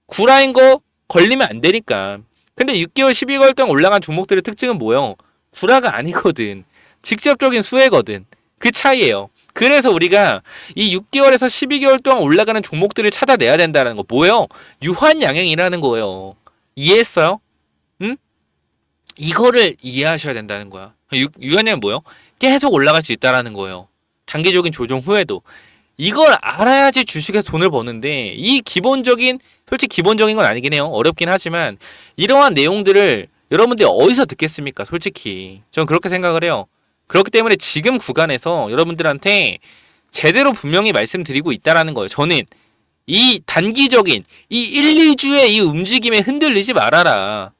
구라인 거 걸리면 안 되니까. 근데 6개월, 12개월 동안 올라간 종목들의 특징은 뭐예요? 구라가 아니거든. 직접적인 수혜거든. 그 차이예요. 그래서 우리가 이 6개월에서 12개월 동안 올라가는 종목들을 찾아내야 된다는 거. 뭐예요? 유한양행이라는 거예요. 이해했어요? 응? 이거를 이해하셔야 된다는 거야. 유한양은 뭐예요? 계속 올라갈 수 있다라는 거예요. 단기적인 조정 후에도. 이걸 알아야지 주식에서 돈을 버는데 이 기본적인 솔직히 기본적인 건 아니긴 해요. 어렵긴 하지만 이러한 내용들을 여러분들이 어디서 듣겠습니까? 솔직히 저는 그렇게 생각을 해요. 그렇기 때문에 지금 구간에서 여러분들한테 제대로 분명히 말씀드리고 있다라는 거예요. 저는 이 단기적인 이 1, 2주의 이 움직임에 흔들리지 말아라.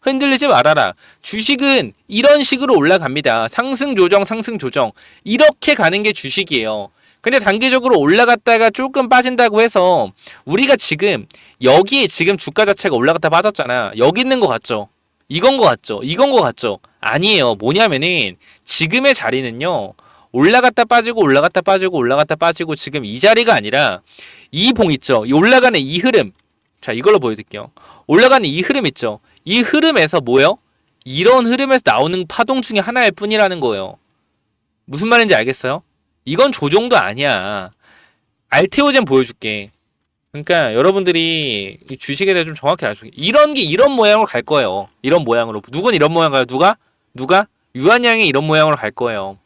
흔들리지 말아라. 주식은 이런 식으로 올라갑니다. 상승 조정, 상승 조정. 이렇게 가는 게 주식이에요. 근데 단기적으로 올라갔다가 조금 빠진다고 해서 우리가 지금 여기에 지금 주가 자체가 올라갔다 빠졌잖아. 여기 있는 거 같죠? 이건 거 같죠? 이건 거 같죠? 아니에요. 뭐냐면은 지금의 자리는요. 올라갔다 빠지고 올라갔다 빠지고 올라갔다 빠지고 지금 이 자리가 아니라 이 봉 있죠? 이 올라가는 이 흐름. 자, 이걸로 보여드릴게요. 올라가는 이 흐름 있죠? 이 흐름에서 뭐예요? 이런 흐름에서 나오는 파동 중에 하나일 뿐이라는 거예요. 무슨 말인지 알겠어요? 이건 조정도 아니야. 알테오젠 보여줄게. 그러니까 여러분들이 주식에 대해 좀 정확히 알수 있게 이런 게 이런 모양으로 갈 거예요. 이런 모양으로. 누군 이런 모양 가요? 누가? 유한양이 이런 모양으로 갈 거예요.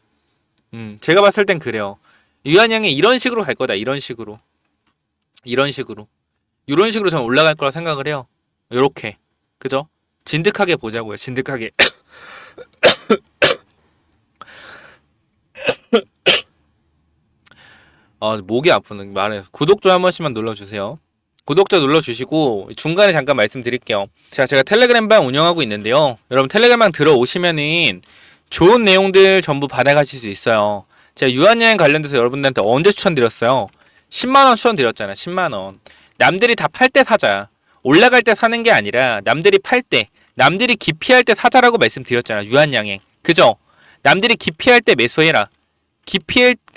제가 봤을 땐 그래요. 유한양이 이런 식으로 갈 거다. 이런 식으로. 이런 식으로 저는 올라갈 거라 생각을 해요. 요렇게. 그죠? 진득하게 보자고요. 진득하게. 목이 아프는 말해서 구독 좀 한 번씩만 눌러주세요. 구독자 눌러주시고 중간에 잠깐 말씀드릴게요. 제가 텔레그램방 운영하고 있는데요. 여러분 텔레그램방 들어오시면은 좋은 내용들 전부 받아가실 수 있어요. 제가 유한여행 관련돼서 여러분들한테 언제 추천드렸어요? 10만원 추천드렸잖아. 10만원. 남들이 다 팔 때 사자. 올라갈 때 사는 게 아니라 남들이 팔 때, 남들이 기피할 때 사자라고 말씀드렸잖아. 유한양행. 그죠? 남들이 기피할 때 매수해라.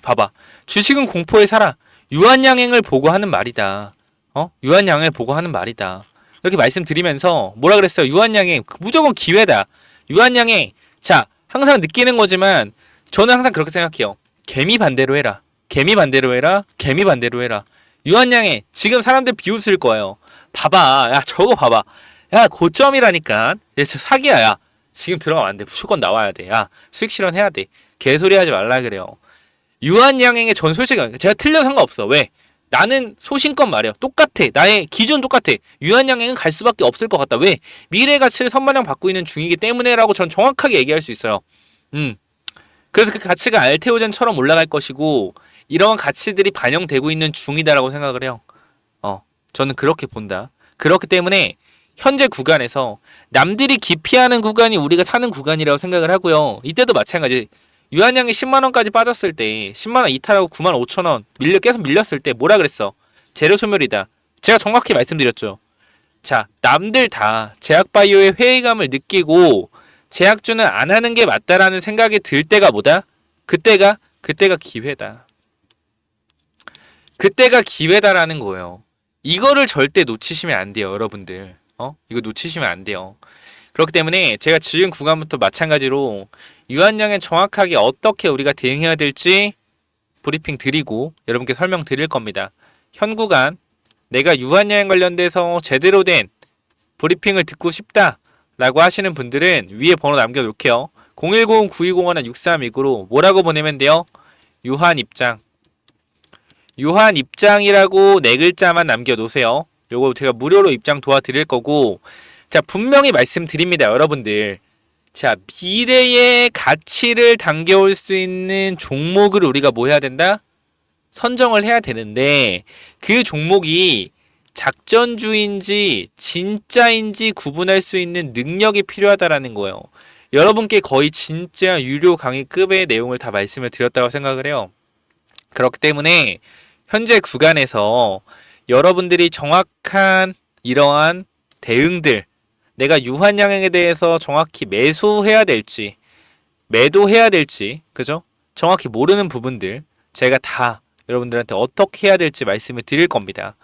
봐봐. 주식은 공포에 살아. 유한양행을 보고 하는 말이다. 유한양행을 보고 하는 말이다. 이렇게 말씀드리면서 뭐라 그랬어요? 유한양행 무조건 기회다. 유한양행. 자, 항상 느끼는 거지만 저는 항상 그렇게 생각해요. 개미 반대로 해라. 개미 반대로 해라. 개미 반대로 해라. 유한양행 지금 사람들 비웃을 거예요. 봐봐. 야, 저거 봐봐. 야, 고점이라니까. 야, 저 사기야. 야, 지금 들어가면 안 돼. 무조건 나와야 돼. 야, 수익 실현해야 돼. 개소리 하지 말라 그래요. 유한양행의 전 솔직히 제가 틀려 상관없어. 왜? 나는 소신껏 말이야. 똑같아. 나의 기준 똑같아. 유한양행은 갈 수밖에 없을 것 같다. 왜? 미래 가치를 선반영 받고 있는 중이기 때문에라고 전 정확하게 얘기할 수 있어요. 그래서 그 가치가 알테오젠처럼 올라갈 것이고 이런 가치들이 반영되고 있는 중이다라고 생각을 해요. 저는 그렇게 본다. 그렇기 때문에 현재 구간에서 남들이 기피하는 구간이 우리가 사는 구간이라고 생각을 하고요. 이때도 마찬가지. 유한양이 10만원까지 빠졌을 때 10만원 이탈하고 9만 5천원 계속 밀렸을 때 뭐라 그랬어? 재료 소멸이다. 제가 정확히 말씀드렸죠. 자, 남들 다 제약바이오의 회의감을 느끼고 제약주는 안 하는 게 맞다라는 생각이 들 때가 뭐다? 그때가 기회다. 그때가 기회다라는 거예요. 이거를 절대 놓치시면 안 돼요, 여러분들. 이거 놓치시면 안 돼요. 그렇기 때문에 제가 지금 구간부터 마찬가지로 유한양에 정확하게 어떻게 우리가 대응해야 될지 브리핑 드리고 여러분께 설명 드릴 겁니다. 현 구간 내가 유한양 관련돼서 제대로 된 브리핑을 듣고 싶다 라고 하시는 분들은 위에 번호 남겨놓을게요. 010-9201-6329로 뭐라고 보내면 돼요? 유한 입장. 유한 입장이라고 네 글자만 남겨놓으세요. 요거 제가 무료로 입장 도와드릴 거고, 자, 분명히 말씀드립니다, 여러분들. 자, 미래의 가치를 당겨올 수 있는 종목을 우리가 뭐 해야 된다? 선정을 해야 되는데, 그 종목이 작전주인지 진짜인지 구분할 수 있는 능력이 필요하다라는 거예요. 여러분께 거의 진짜 유료 강의급의 내용을 다 말씀을 드렸다고 생각을 해요. 그렇기 때문에 현재 구간에서 여러분들이 정확한 이러한 대응들, 내가 유한양행에 대해서 정확히 매수해야 될지 매도해야 될지, 그죠? 정확히 모르는 부분들 제가 다 여러분들한테 어떻게 해야 될지 말씀을 드릴 겁니다.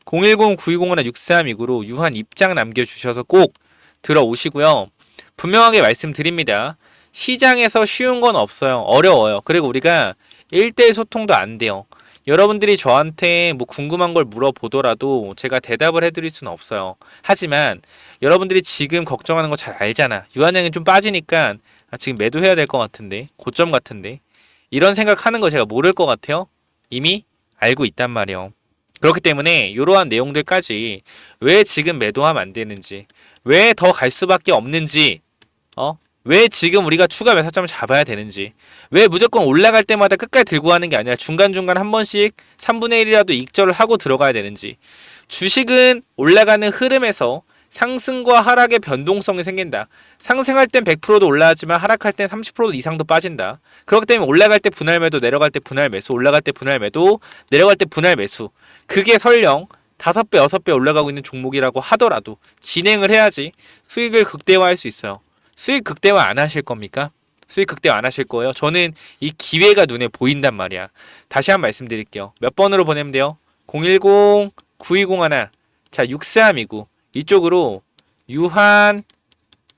010-9201-6329로 유한 입장 남겨주셔서 꼭 들어오시고요. 분명하게 말씀드립니다. 시장에서 쉬운 건 없어요. 어려워요. 그리고 우리가 1대1 소통도 안 돼요. 여러분들이 저한테 뭐 궁금한 걸 물어보더라도 제가 대답을 해드릴 수는 없어요. 하지만 여러분들이 지금 걱정하는 거 잘 알잖아. 유한양이 좀 빠지니까 지금 매도해야 될 것 같은데, 고점 같은데, 이런 생각하는 거 제가 모를 것 같아요. 이미 알고 있단 말이에요. 그렇기 때문에 이러한 내용들까지 왜 지금 매도하면 안 되는지, 왜 더 갈 수밖에 없는지, 왜 지금 우리가 추가 매사점을 잡아야 되는지, 왜 무조건 올라갈 때마다 끝까지 들고 가는 게 아니라 중간중간 한 번씩 3분의 1이라도 익절을 하고 들어가야 되는지, 주식은 올라가는 흐름에서 상승과 하락의 변동성이 생긴다. 상승할 땐 100%도 올라가지만 하락할 땐 30% 이상도 빠진다. 그렇기 때문에 올라갈 때 분할 매도, 내려갈 때 분할 매수, 올라갈 때 분할 매도, 내려갈 때 분할 매수. 그게 설령 5배, 6배 올라가고 있는 종목이라고 하더라도 진행을 해야지 수익을 극대화할 수 있어요. 수익 극대화 안 하실 겁니까? 수익 극대화 안 하실 거예요. 저는 이 기회가 눈에 보인단 말이야. 다시 한번 말씀드릴게요. 몇 번으로 보내면 돼요? 010-9201. 자, 6329. 이쪽으로 유한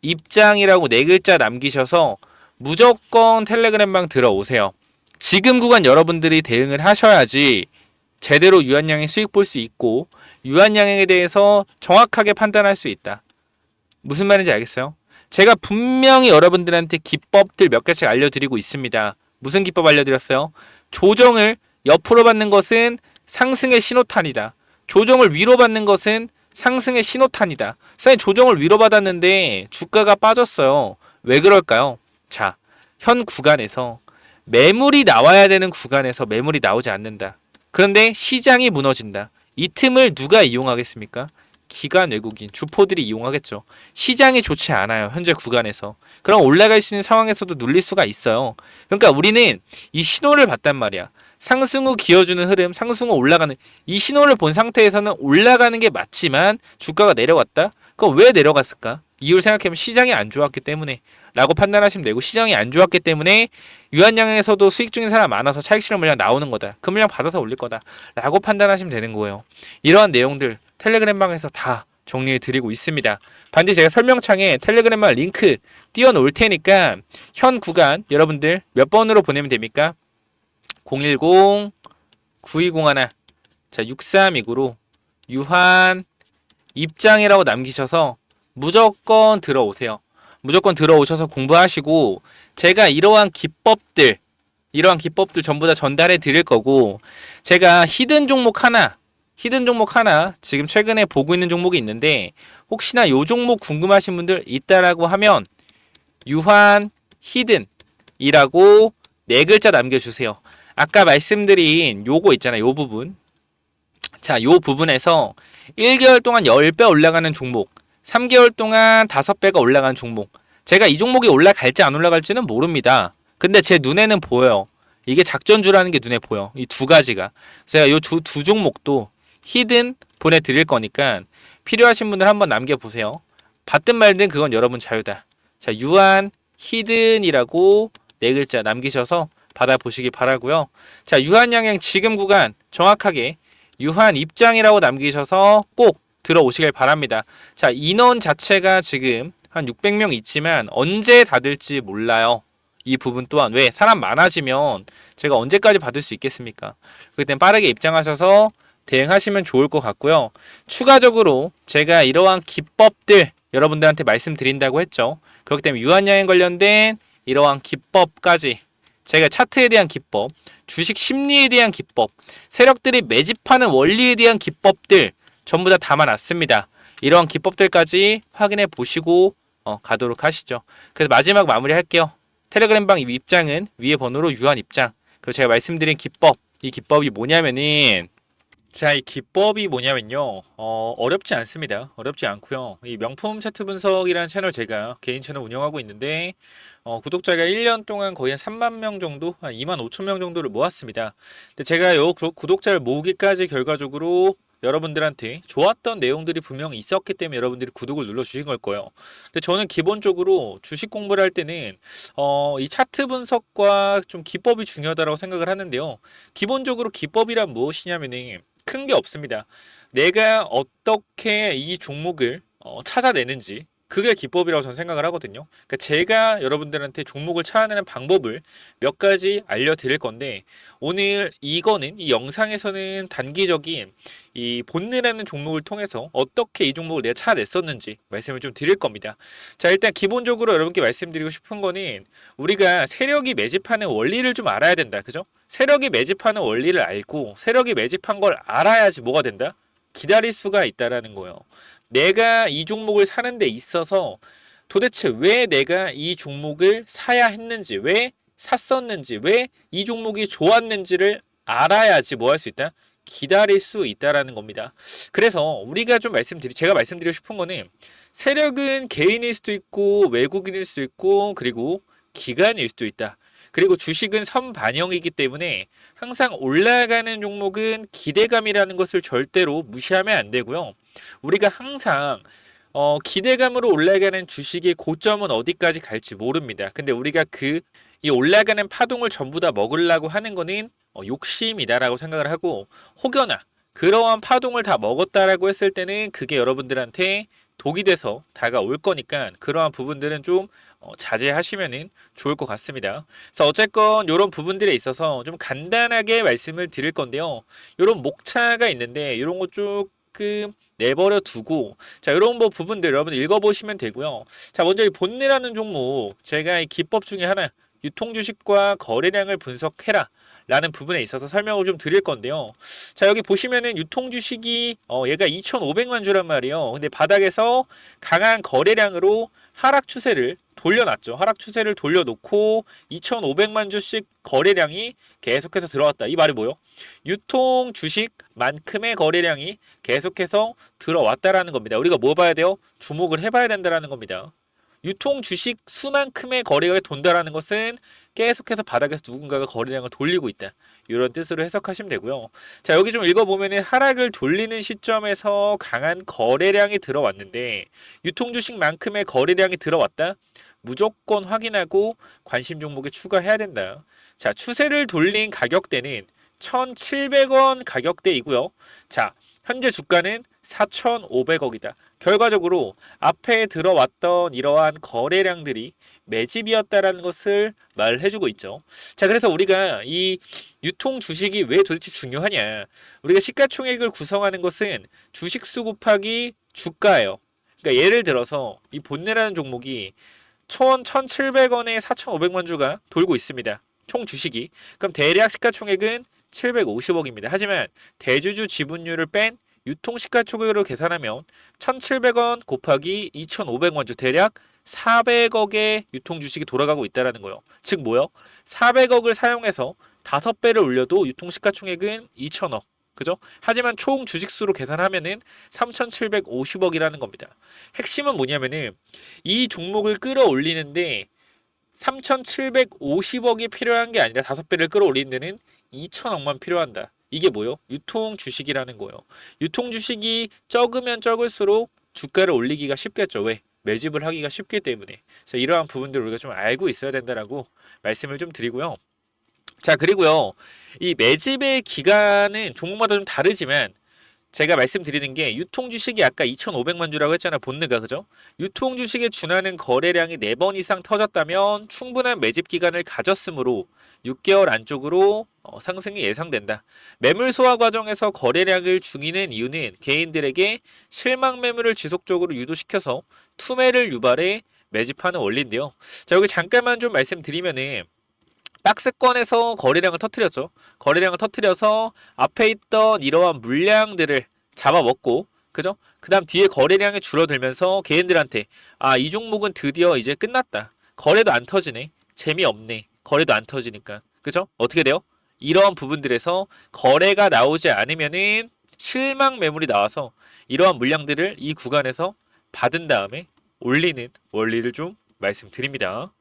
입장이라고 네 글자 남기셔서 무조건 텔레그램방 들어오세요. 지금 구간 여러분들이 대응을 하셔야지 제대로 유한양행 수익 볼 수 있고 유한양행에 대해서 정확하게 판단할 수 있다. 무슨 말인지 알겠어요? 제가 분명히 여러분들한테 기법들 몇 개씩 알려드리고 있습니다. 무슨 기법 알려드렸어요? 조정을 옆으로 받는 것은 상승의 신호탄이다. 조정을 위로 받는 것은 상승의 신호탄이다. 선생님, 조정을 위로 받았는데 주가가 빠졌어요. 왜 그럴까요? 자, 현 구간에서 매물이 나와야 되는 구간에서 매물이 나오지 않는다. 그런데 시장이 무너진다. 이 틈을 누가 이용하겠습니까? 기관 외국인, 주포들이 이용하겠죠. 시장이 좋지 않아요. 현재 구간에서. 그럼 올라갈 수 있는 상황에서도 눌릴 수가 있어요. 그러니까 우리는 이 신호를 봤단 말이야. 상승 후 기어주는 흐름, 상승 후 올라가는, 이 신호를 본 상태에서는 올라가는 게 맞지만 주가가 내려갔다? 그럼 왜 내려갔을까? 이유를 생각해보면 시장이 안 좋았기 때문에 라고 판단하시면 되고, 시장이 안 좋았기 때문에 유한양에서도 수익 중인 사람 많아서 차익 실현 물량 나오는 거다. 그 물량 받아서 올릴 거다 라고 판단하시면 되는 거예요. 이러한 내용들 텔레그램방에서 다 정리해 드리고 있습니다. 반드시 제가 설명창에 텔레그램방 링크 띄워 놓을 테니까 현 구간 여러분들 몇 번으로 보내면 됩니까? 010-9201. 자, 6329로 유한 입장이라고 남기셔서 무조건 들어오세요. 무조건 들어오셔서 공부하시고, 제가 이러한 기법들 전부 다 전달해 드릴 거고, 제가 히든 종목 하나 지금 최근에 보고 있는 종목이 있는데, 혹시나 요 종목 궁금하신 분들 있다라고 하면 유한 히든이라고 네 글자 남겨주세요. 아까 말씀드린 요거 있잖아요. 요 부분. 자, 요 부분에서 1개월 동안 10배 올라가는 종목, 3개월 동안 5배가 올라가는 종목. 제가 이 종목이 올라갈지 안 올라갈지는 모릅니다. 근데 제 눈에는 보여요. 이게 작전주라는 게 눈에 보여. 이 두 가지가. 제가 요 두 종목도 히든 보내드릴 거니까 필요하신 분들 한번 남겨보세요. 받든 말든 그건 여러분 자유다. 자, 유한 히든이라고 네 글자 남기셔서 받아보시기 바라고요. 자, 유한양행 지금 구간 정확하게 유한 입장이라고 남기셔서 꼭 들어오시길 바랍니다. 자, 인원 자체가 지금 한 600명 있지만 언제 닫을지 몰라요. 이 부분 또한. 왜? 사람 많아지면 제가 언제까지 받을 수 있겠습니까? 그때는 빠르게 입장하셔서 대응하시면 좋을 것 같고요. 추가적으로 제가 이러한 기법들 여러분들한테 말씀드린다고 했죠. 그렇기 때문에 유한양행 관련된 이러한 기법까지 제가 차트에 대한 기법, 주식 심리에 대한 기법, 세력들이 매집하는 원리에 대한 기법들 전부 다 담아놨습니다. 이러한 기법들까지 확인해 보시고 가도록 하시죠. 그래서 마지막 마무리 할게요. 텔레그램방 입장은 위에 번호로 유한 입장. 그리고 제가 말씀드린 기법, 이 기법이 뭐냐면은 자, 이 기법이 뭐냐면요. 어렵지 않습니다. 어렵지 않고요. 이 명품 차트 분석이라는 채널 제가 개인 채널 운영하고 있는데 구독자가 1년 동안 거의 한 3만 명 정도, 한 2만 5천 명 정도를 모았습니다. 근데 제가 요 구독자를 모으기까지 결과적으로 여러분들한테 좋았던 내용들이 분명히 있었기 때문에 여러분들이 구독을 눌러주신 걸 거예요. 근데 저는 기본적으로 주식 공부를 할 때는 이 차트 분석과 좀 기법이 중요하다고 생각을 하는데요. 기본적으로 기법이란 무엇이냐면은 큰 게 없습니다. 내가 어떻게 이 종목을 찾아내는지 그게 기법이라고 저는 생각을 하거든요. 그러니까 제가 여러분들한테 종목을 찾아내는 방법을 몇 가지 알려드릴 건데 오늘 이거는 이 영상에서는 단기적인 이 본느라는 종목을 통해서 어떻게 이 종목을 내가 찾아냈었는지 말씀을 좀 드릴 겁니다. 자, 일단 기본적으로 여러분께 말씀드리고 싶은 거는 우리가 세력이 매집하는 원리를 좀 알아야 된다. 그죠? 세력이 매집하는 원리를 알고 세력이 매집한 걸 알아야지 뭐가 된다? 기다릴 수가 있다라는 거예요. 내가 이 종목을 사는 데 있어서 도대체 왜 내가 이 종목을 사야 했는지, 왜 샀었는지, 왜 이 종목이 좋았는지를 알아야지 뭐 할 수 있다? 기다릴 수 있다라는 겁니다. 그래서 우리가 좀 제가 말씀드리고 싶은 거는 세력은 개인일 수도 있고 외국인일 수도 있고 그리고 기관일 수도 있다. 그리고 주식은 선반영이기 때문에 항상 올라가는 종목은 기대감이라는 것을 절대로 무시하면 안 되고요. 우리가 항상 기대감으로 올라가는 주식의 고점은 어디까지 갈지 모릅니다. 근데 우리가 이 올라가는 파동을 전부 다 먹으려고 하는 거는 욕심이다라고 생각을 하고 혹여나 그러한 파동을 다 먹었다라고 했을 때는 그게 여러분들한테 독이 돼서 다가올 거니까 그러한 부분들은 좀 자제하시면 좋을 것 같습니다. 그래서 어쨌건 이런 부분들에 있어서 좀 간단하게 말씀을 드릴 건데요. 이런 목차가 있는데 이런 거 조금 내버려 두고 자 이런 뭐 부분들 여러분 읽어보시면 되고요. 자 먼저 이 본네라는 종목 제가 이 기법 중에 하나 유통주식과 거래량을 분석해라 라는 부분에 있어서 설명을 좀 드릴 건데요. 자 여기 보시면은 유통주식이 얘가 2,500만 주란 말이에요. 근데 바닥에서 강한 거래량으로 하락 추세를 돌려놨죠. 하락 추세를 돌려놓고 2,500만 주씩 거래량이 계속해서 들어왔다. 이 말이 뭐요? 유통 주식만큼의 거래량이 계속해서 들어왔다라는 겁니다. 우리가 뭐 봐야 돼요? 주목을 해봐야 된다라는 겁니다. 유통 주식 수만큼의 거래가 돈다라는 것은 계속해서 바닥에서 누군가가 거래량을 돌리고 있다. 이런 뜻으로 해석하시면 되고요. 자 여기 좀 읽어보면 하락을 돌리는 시점에서 강한 거래량이 들어왔는데 유통 주식만큼의 거래량이 들어왔다. 무조건 확인하고 관심 종목에 추가해야 된다. 자 추세를 돌린 가격대는 1,700원 가격대이고요. 자 현재 주가는 4,500억이다. 결과적으로 앞에 들어왔던 이러한 거래량들이 매집이었다라는 것을 말해주고 있죠. 자, 그래서 우리가 이 유통 주식이 왜 도대체 중요하냐? 우리가 시가총액을 구성하는 것은 주식수 곱하기 주가예요. 그러니까 예를 들어서 이 본네라는 종목이 1,700원에 4,500만 주가 돌고 있습니다. 총 주식이. 그럼 대략 시가총액은 750억입니다. 하지만 대주주 지분율을 뺀 유통시가총액으로 계산하면 1,700원 곱하기 2,500원 주 대략 400억의 유통주식이 돌아가고 있다는 거예요. 즉 뭐요? 400억을 사용해서 5배를 올려도 유통시가총액은 2,000억. 그죠? 하지만 총 주식수로 계산하면은 3,750억이라는 겁니다. 핵심은 뭐냐면은 이 종목을 끌어올리는데 3,750억이 필요한 게 아니라 5배를 끌어올리는 데는 2,000억만 필요한다. 이게 뭐요? 유통 주식이라는 거예요. 유통 주식이 적으면 적을수록 주가를 올리기가 쉽겠죠. 왜? 매집을 하기가 쉽기 때문에. 그래서 이러한 부분들을 우리가 좀 알고 있어야 된다라고 말씀을 좀 드리고요. 자, 그리고요. 이 매집의 기간은 종목마다 좀 다르지만 제가 말씀드리는 게 유통 주식이 아까 2,500만 주라고 했잖아요. 본느가 그죠? 유통 주식에 준하는 거래량이 4번 이상 터졌다면 충분한 매집 기간을 가졌으므로 6개월 안쪽으로 상승이 예상된다. 매물 소화 과정에서 거래량을 중이는 이유는 개인들에게 실망 매물을 지속적으로 유도시켜서 투매를 유발해 매집하는 원리인데요. 자, 여기 잠깐만 좀 말씀드리면은 박스권에서 거래량을 터뜨렸죠. 거래량을 터뜨려서 앞에 있던 이러한 물량들을 잡아먹고, 그죠? 그 다음 뒤에 거래량이 줄어들면서 개인들한테 이 종목은 드디어 이제 끝났다. 거래도 안 터지네. 재미없네. 거래도 안 터지니까. 그죠? 어떻게 돼요? 이러한 부분들에서 거래가 나오지 않으면은 실망 매물이 나와서 이러한 물량들을 이 구간에서 받은 다음에 올리는 원리를 좀 말씀드립니다.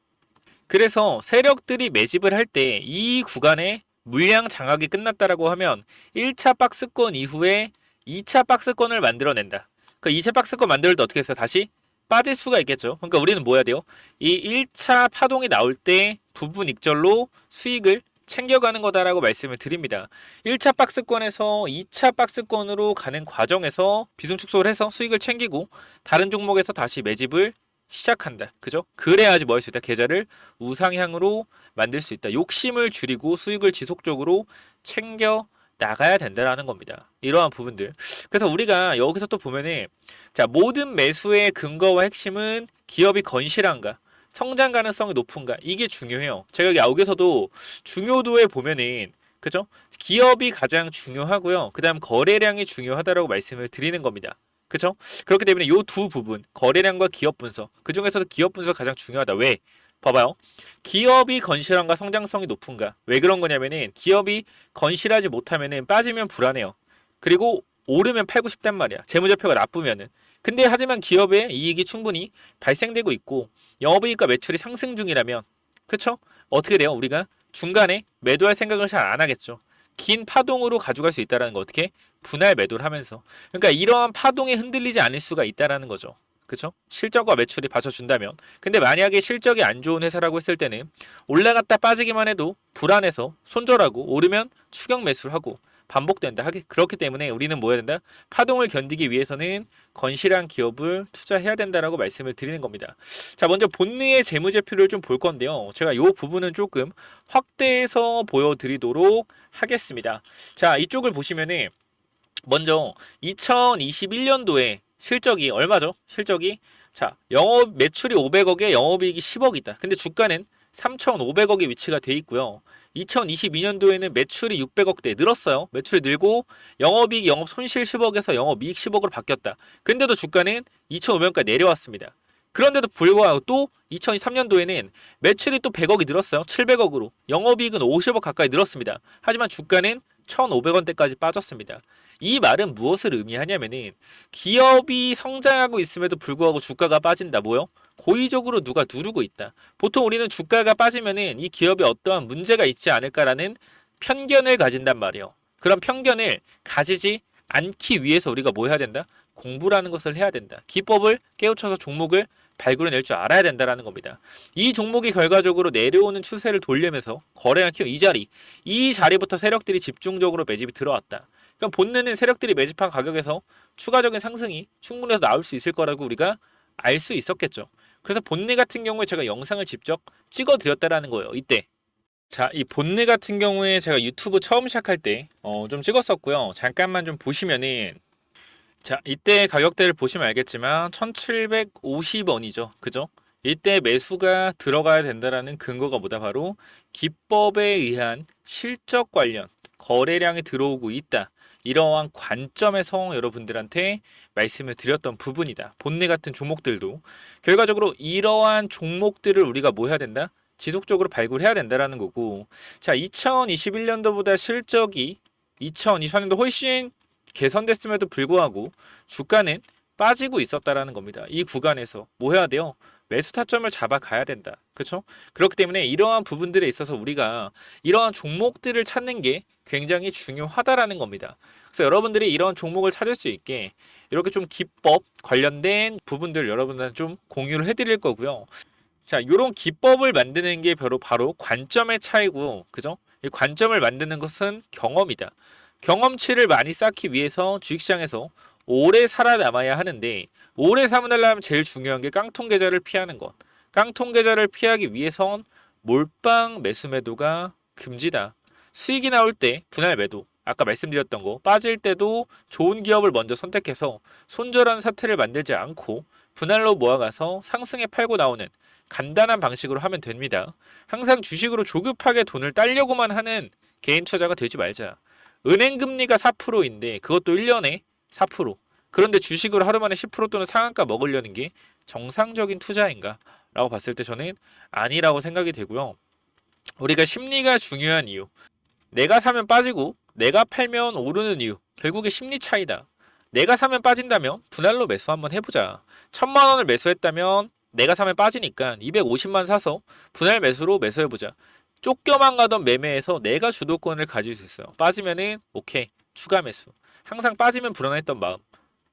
그래서 세력들이 매집을 할 때 이 구간에 물량 장악이 끝났다라고 하면 1차 박스권 이후에 2차 박스권을 만들어낸다. 그 2차 박스권 만들 때 어떻게 했어요? 다시 빠질 수가 있겠죠. 그러니까 우리는 뭐 해야 돼요? 이 1차 파동이 나올 때 부분 익절로 수익을 챙겨가는 거다라고 말씀을 드립니다. 1차 박스권에서 2차 박스권으로 가는 과정에서 비중 축소를 해서 수익을 챙기고 다른 종목에서 다시 매집을 시작한다. 그죠? 그래야지 뭐 할 수 있다. 계좌를 우상향으로 만들 수 있다. 욕심을 줄이고 수익을 지속적으로 챙겨 나가야 된다라는 겁니다. 이러한 부분들. 그래서 우리가 여기서 또 보면은 자, 모든 매수의 근거와 핵심은 기업이 건실한가, 성장 가능성이 높은가, 이게 중요해요. 제가 여기서도 중요도에 보면은 그죠? 기업이 가장 중요하고요. 그다음 거래량이 중요하다라고 말씀을 드리는 겁니다. 그쵸? 그렇기 때문에 이 두 부분, 거래량과 기업 분석, 그 중에서도 기업 분석 가장 중요하다. 왜? 봐봐요. 기업이 건실한가, 성장성이 높은가. 왜 그런 거냐면은 기업이 건실하지 못하면은 빠지면 불안해요. 그리고 오르면 팔고 싶단 말이야. 재무제표가 나쁘면은. 근데 하지만 기업의 이익이 충분히 발생되고 있고 영업이익과 매출이 상승 중이라면, 그쵸? 어떻게 돼요? 우리가 중간에 매도할 생각을 잘 안 하겠죠. 긴 파동으로 가져갈 수 있다는 거 어떻게? 분할 매도를 하면서. 그러니까 이러한 파동에 흔들리지 않을 수가 있다는 거죠. 그쵸? 실적과 매출이 받쳐준다면. 근데 만약에 실적이 안 좋은 회사라고 했을 때는 올라갔다 빠지기만 해도 불안해서 손절하고 오르면 추격 매수를 하고 반복된다. 그렇기 때문에 우리는 뭐 해야 된다? 파동을 견디기 위해서는 건실한 기업을 투자해야 된다라고 말씀을 드리는 겁니다. 자, 먼저 본느의 재무제표를 좀 볼 건데요. 제가 이 부분은 조금 확대해서 보여드리도록 하겠습니다. 자, 이쪽을 보시면은 먼저 2021년도에 실적이 얼마죠? 실적이 자, 영업 매출이 500억에 영업이익이 10억이다. 근데 주가는 3,500억에 위치가 돼 있고요. 2022년도에는 매출이 600억대 늘었어요. 매출이 늘고 영업이익 영업 손실 10억에서 영업이익 10억으로 바뀌었다. 근데도 주가는 2,500원까지 내려왔습니다. 그런데도 불구하고 또 2023년도에는 매출이 또 100억이 늘었어요. 700억으로. 영업이익은 50억 가까이 늘었습니다. 하지만 주가는 1,500원대까지 빠졌습니다. 이 말은 무엇을 의미하냐면은 기업이 성장하고 있음에도 불구하고 주가가 빠진다. 뭐요? 고의적으로 누가 누르고 있다. 보통 우리는 주가가 빠지면은 이 기업에 어떠한 문제가 있지 않을까라는 편견을 가진단 말이에요. 그런 편견을 가지지 않기 위해서 우리가 뭐 해야 된다? 공부라는 것을 해야 된다. 기법을 깨우쳐서 종목을 발굴해낼 줄 알아야 된다는 겁니다. 이 종목이 결과적으로 내려오는 추세를 돌리면서 거래량 키워 이 자리부터 세력들이 집중적으로 매집이 들어왔다. 그러니까 본능은 세력들이 매집한 가격에서 추가적인 상승이 충분해서 나올 수 있을 거라고 우리가 알 수 있었겠죠. 그래서 본능 같은 경우에 제가 영상을 직접 찍어 드렸다라는 거예요. 이때. 자, 이 본능 같은 경우에 제가 유튜브 처음 시작할 때 좀 찍었었고요. 잠깐만 좀 보시면은 자, 이때 가격대를 보시면 알겠지만 1750원이죠. 그죠? 이때 매수가 들어가야 된다라는 근거가 뭐다? 바로 기법에 의한 실적 관련 거래량이 들어오고 있다. 이러한 관점에서 여러분들한테 말씀을 드렸던 부분이다. 본네 같은 종목들도 결과적으로 이러한 종목들을 우리가 뭐 해야 된다? 지속적으로 발굴해야 된다라는 거고. 자, 2021년도보다 실적이 2024년도 훨씬 개선됐음에도 불구하고 주가는 빠지고 있었다라는 겁니다. 이 구간에서 뭐 해야 돼요? 매수 타점을 잡아가야 된다. 그렇죠? 그렇기 때문에 이러한 부분들에 있어서 우리가 이러한 종목들을 찾는 게 굉장히 중요하다라는 겁니다. 그래서 여러분들이 이러한 종목을 찾을 수 있게 이렇게 좀 기법 관련된 부분들 여러분들한테 좀 공유를 해드릴 거고요. 자, 이런 기법을 만드는 게 바로 관점의 차이고, 그죠? 이 관점을 만드는 것은 경험이다. 경험치를 많이 쌓기 위해서 주식시장에서 오래 살아남아야 하는데 오래 살아남으려면 제일 중요한 게 깡통 계좌를 피하는 것. 깡통 계좌를 피하기 위해선 몰빵 매수 매도가 금지다. 수익이 나올 때 분할 매도. 아까 말씀드렸던 거 빠질 때도 좋은 기업을 먼저 선택해서 손절한 사태를 만들지 않고 분할로 모아가서 상승에 팔고 나오는 간단한 방식으로 하면 됩니다. 항상 주식으로 조급하게 돈을 따려고만 하는 개인 투자가 되지 말자. 은행 금리가 4%인데 그것도 1년에 4%. 그런데 주식으로 하루 만에 10% 또는 상한가 먹으려는 게 정상적인 투자인가? 라고 봤을 때 저는 아니라고 생각이 되고요. 우리가 심리가 중요한 이유. 내가 사면 빠지고 내가 팔면 오르는 이유. 결국에 심리 차이다. 내가 사면 빠진다면 분할로 매수 한번 해보자. 1,000만 원을 매수했다면 내가 사면 빠지니까 250만 사서 분할 매수로 매수해보자. 쫓겨만 가던 매매에서 내가 주도권을 가질 수 있어요. 빠지면은 오케이 추가 매수. 항상 빠지면 불안했던 마음.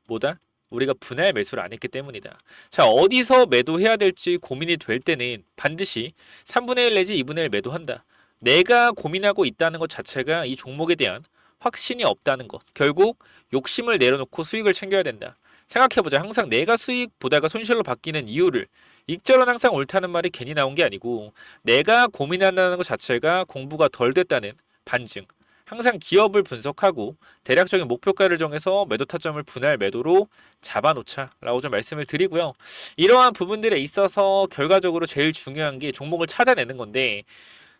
뭐다? 우리가 분할 매수를 안 했기 때문이다. 자, 어디서 매도해야 될지 고민이 될 때는 반드시 3분의 1 내지 2분의 1 매도한다. 내가 고민하고 있다는 것 자체가 이 종목에 대한 확신이 없다는 것. 결국 욕심을 내려놓고 수익을 챙겨야 된다. 생각해보자. 항상 내가 수익 보다가 손실로 바뀌는 이유를 익절은 항상 옳다는 말이 괜히 나온 게 아니고 내가 고민한다는 것 자체가 공부가 덜 됐다는 반증. 항상 기업을 분석하고 대략적인 목표가를 정해서 매도 타점을 분할 매도로 잡아놓자라고 좀 말씀을 드리고요. 이러한 부분들에 있어서 결과적으로 제일 중요한 게 종목을 찾아내는 건데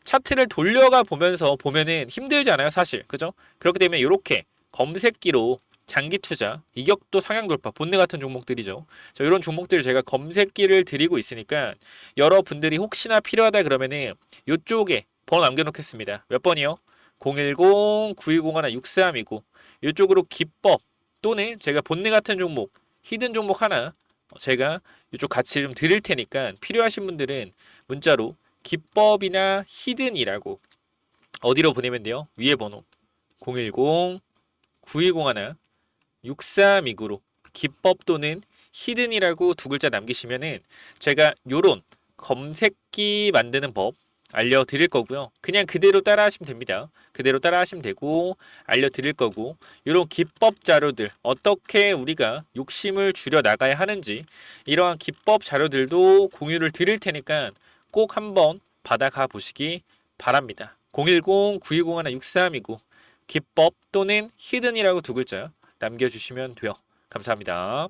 차트를 돌려가 보면서 보면은 힘들지 않아요, 사실. 그죠? 그렇기 때문에 이렇게 검색기로 장기 투자, 이격도 상향 돌파, 본능 같은 종목들이죠. 자, 이런 종목들을 제가 검색기를 드리고 있으니까 여러분들이 혹시나 필요하다 그러면은 이쪽에 번호 남겨놓겠습니다. 몇 번이요? 010-9201-6329 이쪽으로 기법 또는 제가 본능 같은 종목, 히든 종목 하나 제가 이쪽 같이 좀 드릴 테니까 필요하신 분들은 문자로 기법이나 히든이라고 어디로 보내면 돼요? 위에 번호 010-9201-6329로 기법 또는 히든이라고 두 글자 남기시면은 제가 요런 검색기 만드는 법 알려드릴 거고요. 그냥 그대로 따라 하시면 됩니다. 그대로 따라 하시면 되고 알려드릴 거고 이런 기법 자료들 어떻게 우리가 욕심을 줄여 나가야 하는지 이러한 기법 자료들도 공유를 드릴 테니까 꼭 한번 받아가 보시기 바랍니다. 010-9201-6329 기법 또는 히든이라고 두 글자 남겨주시면 돼요. 감사합니다.